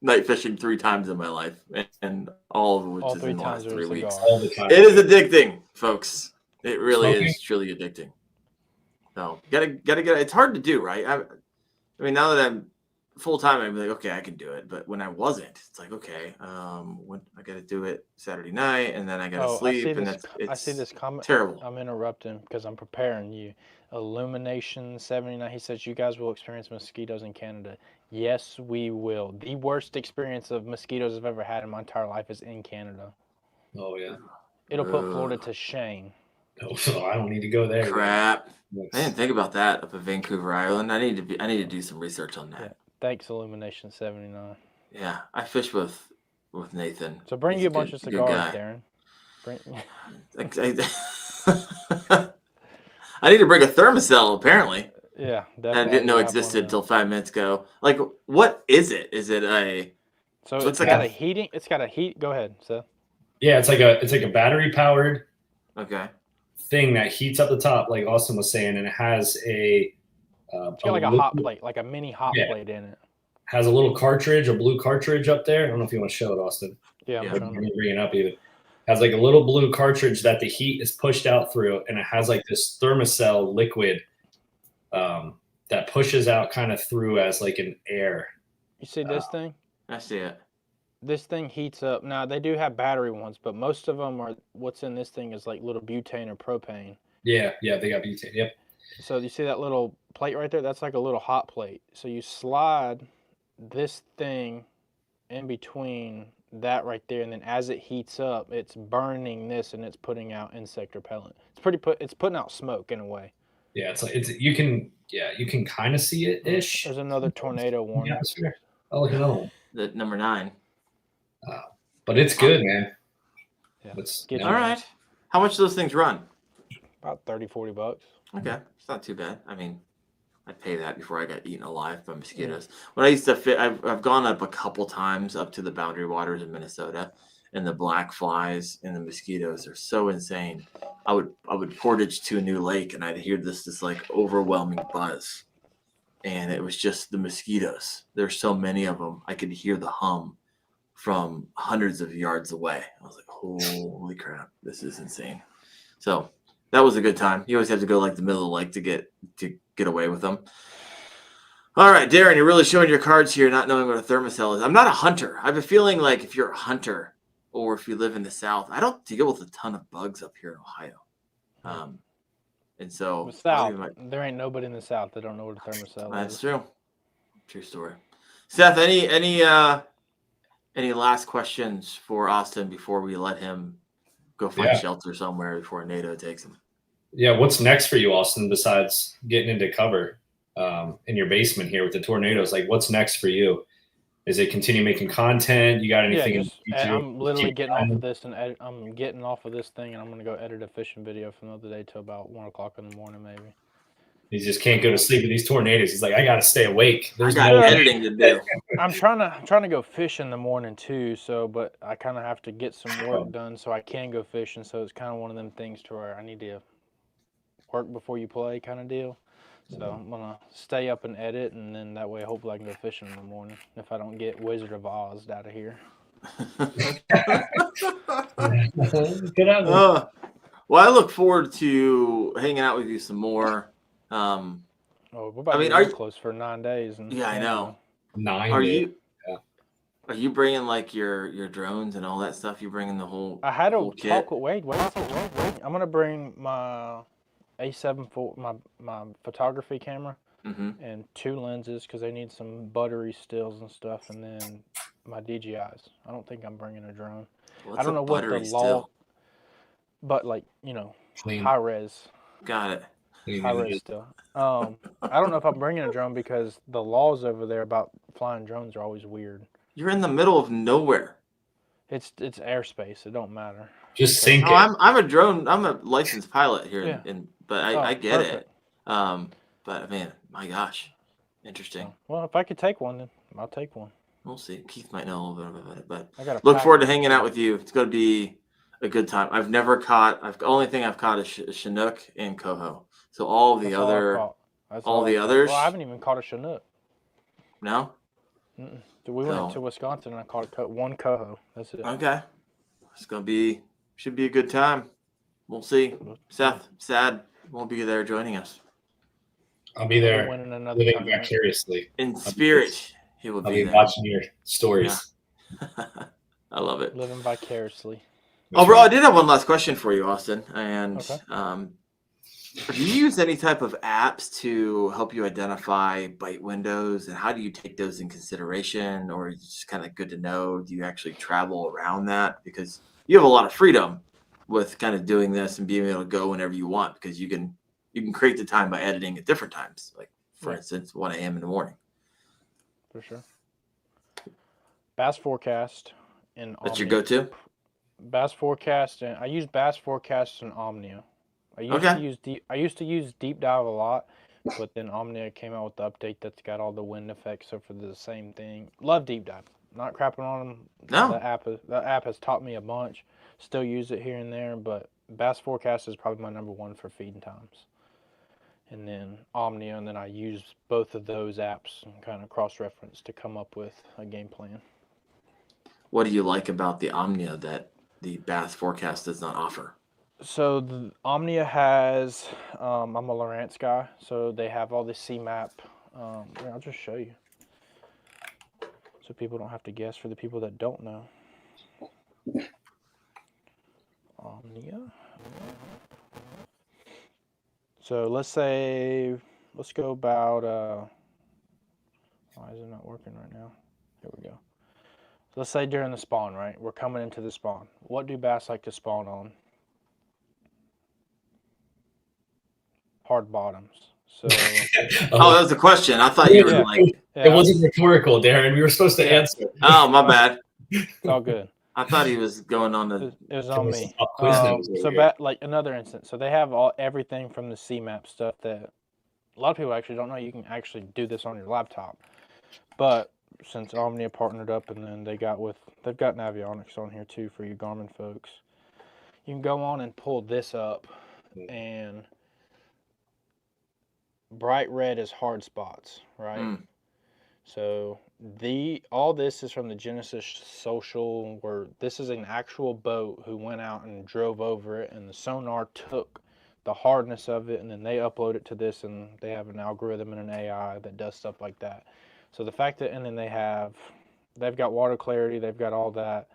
night fishing 3 times in my life, and all of which is in the last 3 weeks. All the time. It is addicting, folks. It really is truly addicting. So gotta get it. It's hard to do, right? I mean, now that I'm full time, I'm like, okay, I can do it. But when I wasn't, it's like, okay, when I got to do it Saturday night, and then I got to sleep, I see this comment. Terrible. I'm interrupting because I'm preparing you. Illumination 79. He says you guys will experience mosquitoes in Canada. Yes, we will. The worst experience of mosquitoes I've ever had in my entire life is in Canada. Oh yeah. It'll put Florida to shame. Oh, so I don't need to go there. Crap. I didn't think about that up at Vancouver Island. I need to do some research on that. Yeah. Thanks, Illumination 79. Yeah, I fish with Nathan. So bring you a bunch of cigars, Daren. I need to bring a thermocell, apparently. Yeah, definitely. I didn't know existed until 5 minutes ago. Like, what is it? Is it a? So it's got a heating. It's got a heat. Go ahead, Seth. Yeah, it's like a battery powered. Okay. Thing that heats up the top, like Austin was saying, and it has it's got like a hot plate, like a mini hot plate in it. Has a little cartridge, a blue cartridge up there. I don't know if you want to show it, Austin. Yeah, I'm trying to bring it up even. Has like a little blue cartridge that the heat is pushed out through, and it has like this thermocell liquid that pushes out kind of through as like an air. You see this thing? I see it. This thing heats up. Now, they do have battery ones, but most of them are, what's in this thing is like little butane or propane. Yeah, they got butane, yep. So you see that little plate right there? That's like a little hot plate. So you slide this thing in between that right there, and then as it heats up, it's burning this, and it's putting out insect repellent. It's putting out smoke in a way. Yeah, you can kind of see it ish. There's another tornado warning. Oh, look at that one. The number 9. But it's good, man. Yeah. All right. How much do those things run? About $30-$40. Okay, it's not too bad. I mean, I'd pay that before I got eaten alive by mosquitoes. When I used to fit, I've gone up a couple times up to the Boundary Waters in Minnesota, and the black flies and the mosquitoes are so insane. I would portage to a new lake, and I'd hear this like overwhelming buzz, and it was just the mosquitoes. There's so many of them. I could hear the hum from hundreds of yards away. I was like, holy crap, this is insane. So that was a good time. You always have to go like the middle of the lake to get away with them. All right, Daren, you're really showing your cards here, not knowing what a thermocell is. I'm not a hunter. I have a feeling like if you're a hunter or if you live in the South, I don't deal with a ton of bugs up here in Ohio. And so the South, there ain't nobody in the South that don't know what a thermocell is. That's true. True story. Seth, any last questions for Austin before we let him go find shelter somewhere before a NATO takes him? Yeah, what's next for you, Austin, besides getting into cover in your basement here with the tornadoes? Like, what's next for you? Is it continue making content? You got anything? I'm literally getting off of this, and I'm getting off of this thing, and I'm going to go edit a fishing video from the other day till about 1 o'clock in the morning, maybe. He just can't go to sleep with these tornadoes. He's like, I got to stay awake. There's no editing to do. I'm trying to go fish in the morning too. So, but I kind of have to get some work done so I can go fishing. So it's kind of one of them things to where I need to work before you play kind of deal. So I'm gonna stay up and edit, and then that way hopefully I can go fishing in the morning if I don't get Wizard of Oz out of here. Good on you. Well, I look forward to hanging out with you some more. Oh, we're about I mean, to be real close for 9 days. Yeah, I know. 9 Are days. you? Yeah. Are you bringing like your drones and all that stuff? You bringing the whole? I had to whole talk kit? with wait. I'm gonna bring my A7 for my photography camera Mm-hmm. and 2 lenses because they need some buttery stills and stuff, and then my DJIs. I don't think I'm bringing a drone. What's I don't a know what the buttery law, still? but Clean. high res. Got it. High res still. I don't know if I'm bringing a drone because the laws over there about flying drones are always weird. You're in the middle of nowhere. It's airspace. It don't matter. Just sink Oh, it. I'm a drone. I'm a licensed pilot here, Yeah. but I get perfect. it. But man, my gosh, interesting. Well, if I could take one, then I'll take one. We'll see. Keith might know a little bit about it, but I got look forward to hanging out with you. It's going to be a good time. I've never caught. The only thing I've caught is Chinook and coho. So all the other, all the others. Well, I haven't even caught a Chinook. No. Mm-mm. So we went to Wisconsin and I caught one coho. That's it. Okay. It's should be a good time. We'll see. Seth, sad, won't be there joining us. I'll be there Winning another living tournament. vicariously. In spirit, he will I'll be be there. watching your stories. Yeah. I love it. Living vicariously. Oh, bro, I did have one last question for you, Austin. And Okay. do you use any type of apps to help you identify bite windows? And how do you take those in consideration? Or is it just kind of good to know? Do you actually travel around that? Because you have a lot of freedom with kind of doing this and being able to go whenever you want, because you can create the time by editing at different times. Like, for instance, 1 a.m. in the morning. For sure. Bass Forecast and That's your Omnia. go-to? Bass Forecast, and I use Bass Forecast and Omnia. I used to use Deep Dive a lot, but then Omnia came out with the update that's got all the wind effects, so for the same thing. Love Deep Dive. Not crapping on them. No. The app has taught me a bunch. Still use it here and there, but Bass Forecast is probably my number one for feeding times. And then Omnia, and then I use both of those apps and kind of cross-reference to come up with a game plan. What do you like about the Omnia that the Bass Forecast does not offer? So the Omnia has, I'm a Lowrance guy, so they have all the CMAP. I'll just show you, so people don't have to guess. For the people that don't know, Omnia. So let's go about. Why is it not working right now? Here we go. So let's say during the spawn, right? We're coming into the spawn. What do bass like to spawn on? Hard bottoms. So. That was a question. I thought you were like. It wasn't rhetorical, Daren. We were supposed to answer. Oh, my bad. It's all good. I thought he was going on the. It was on me. So like another instance. So they have everything from the CMAP stuff that a lot of people actually don't know. You can actually do this on your laptop. But since Omnia partnered up, and then they've got Navionics on here too for you Garmin folks. You can go on and pull this up, and bright red is hard spots, right? So all this is from the Genesis Social, where this is an actual boat who went out and drove over it, and the sonar took the hardness of it, and then they upload it to this, and they have an algorithm and an AI that does stuff like that. So the fact that, and then they've got water clarity, they've got all that,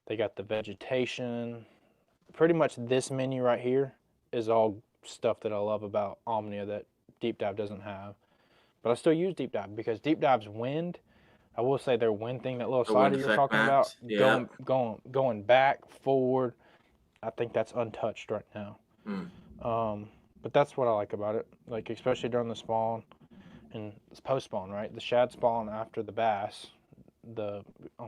they got the vegetation. Pretty much this menu right here is all stuff that I love about Omnia that Deep Dive doesn't have. But I still use Deep Dive because Deep Dive's wind, I will say their wind thing, that little slider you're talking about, going back, forward, I think that's untouched right now. But that's what I like about it, like especially during the spawn and it's post spawn, right? The shad spawn after the bass. On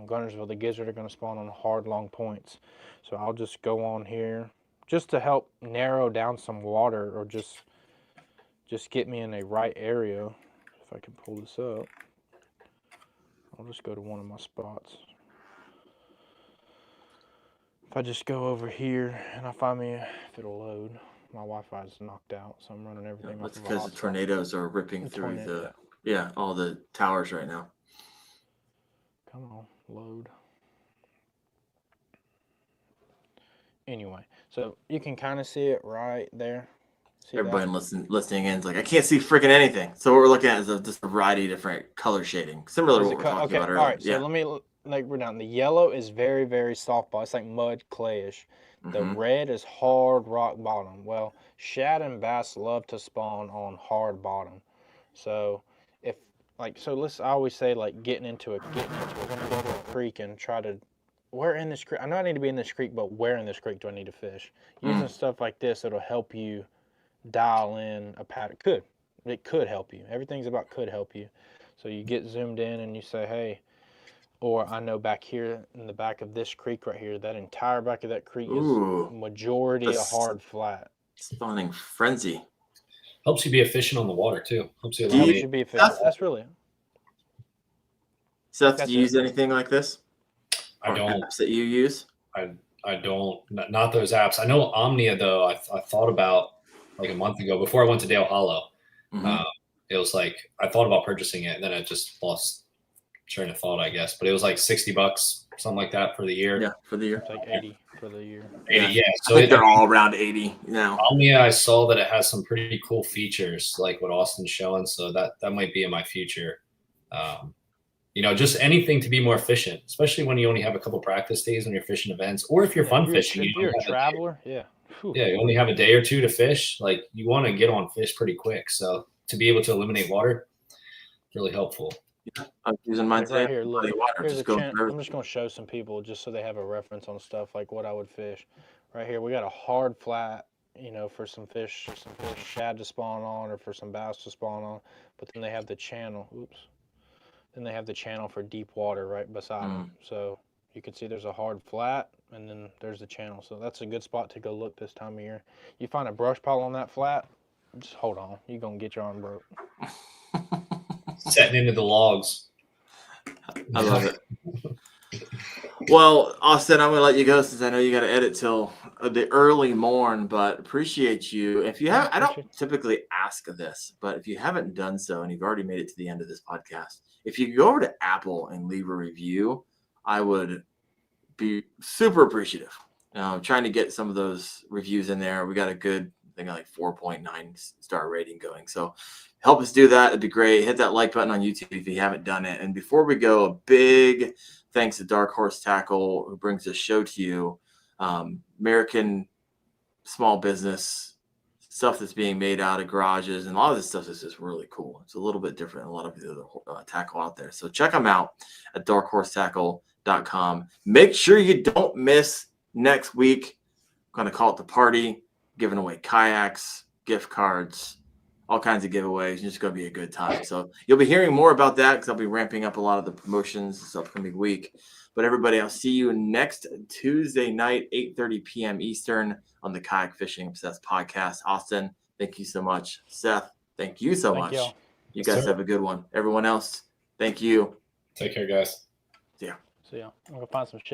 Gunnersville, the gizzard are going to spawn on hard long points. So I'll just go on here just to help narrow down some water, or just get me in a right area. If I can pull this up. I'll just go to one of my spots. If I just go over here and I find me, if it'll load, my Wi-Fi is knocked out, so I'm running everything off That's of because the hotspot. tornadoes are ripping through all the towers right now. Come on, load. Anyway, so you can kind of see it right there. See Everybody listening in is like, I can't see freaking anything. So what we're looking at is just a variety of different color shading, similar to what we're talking about earlier. All right, so let me we're down. The yellow is very, very softball. It's like mud clayish. The red is hard rock bottom. Well, shad and bass love to spawn on hard bottom. So I always say like getting into a creek and try to, where in this creek? I know I need to be in this creek, but where in this creek do I need to fish? Using stuff like this, it'll help you dial in a pattern. It could help you. Everything's about could help you. So you get zoomed in and you say, hey, or I know back here in the back of this creek right here, that entire back of that creek is majority a hard flat. Spawning frenzy. Helps you be efficient on the water too. Helps you be efficient. That's really it. Seth, do you use anything like this? I don't. Apps that you use? I don't. Not those apps. I know Omnia though. I thought about like a month ago before I went to Dale Hollow. It was like I thought about purchasing it, and then I just lost train of thought, I guess. But it was like $60, something like that for the year. Yeah, for the year. It's like 80 for the year. 80, yeah. So I think they're all around 80 now. Omnia, I saw that it has some pretty cool features, like what Austin's showing. So that might be in my future. Just anything to be more efficient, especially when you only have a couple practice days when you're fishing events, or if you're fishing. If you're a traveler, yeah. Whew. Yeah, you only have a day or two to fish. Like you want to get on fish pretty quick. So to be able to eliminate water, really helpful. Yeah, I'm using mine today. Right here, look. I'm just going to show some people just so they have a reference on stuff like what I would fish. Right here, we got a hard flat, for some fish shad to spawn on or for some bass to spawn on. But then they have the channel. Then they have the channel for deep water right beside them. So you can see there's a hard flat and then there's the channel. So that's a good spot to go look this time of year. You find a brush pile on that flat, just hold on. You're going to get your arm broke. Setting into the logs. I love it. Well, Austin, I'm going to let you go since I know you got to edit till the early morn, but appreciate you. If you have, I don't typically ask this, but if you haven't done so and you've already made it to the end of this podcast, if you go over to Apple and leave a review, I would be super appreciative. I'm trying to get some of those reviews in there. We got a good, I think, like 4.9 star rating going. So help us do that. It'd be great. Hit that like button on YouTube if you haven't done it. And before we go, a big thanks to Dark Horse Tackle, who brings this show to you. American small business stuff that's being made out of garages, and a lot of this stuff is just really cool. It's a little bit different than a lot of the other tackle out there. So check them out at darkhorsetackle.com. Make sure you don't miss next week. I'm going to call it the party, giving away kayaks, gift cards, all kinds of giveaways. It's just going to be a good time. So you'll be hearing more about that because I'll be ramping up a lot of the promotions this upcoming week. But everybody, I'll see you next Tuesday night, 8:30 p.m. Eastern on the Kayak Fishing Obsessed podcast. Austin, thank you so much. Seth, thank you so much. You guys have a good one. Everyone else, thank you. Take care, guys. See ya. I'm going to find some shells.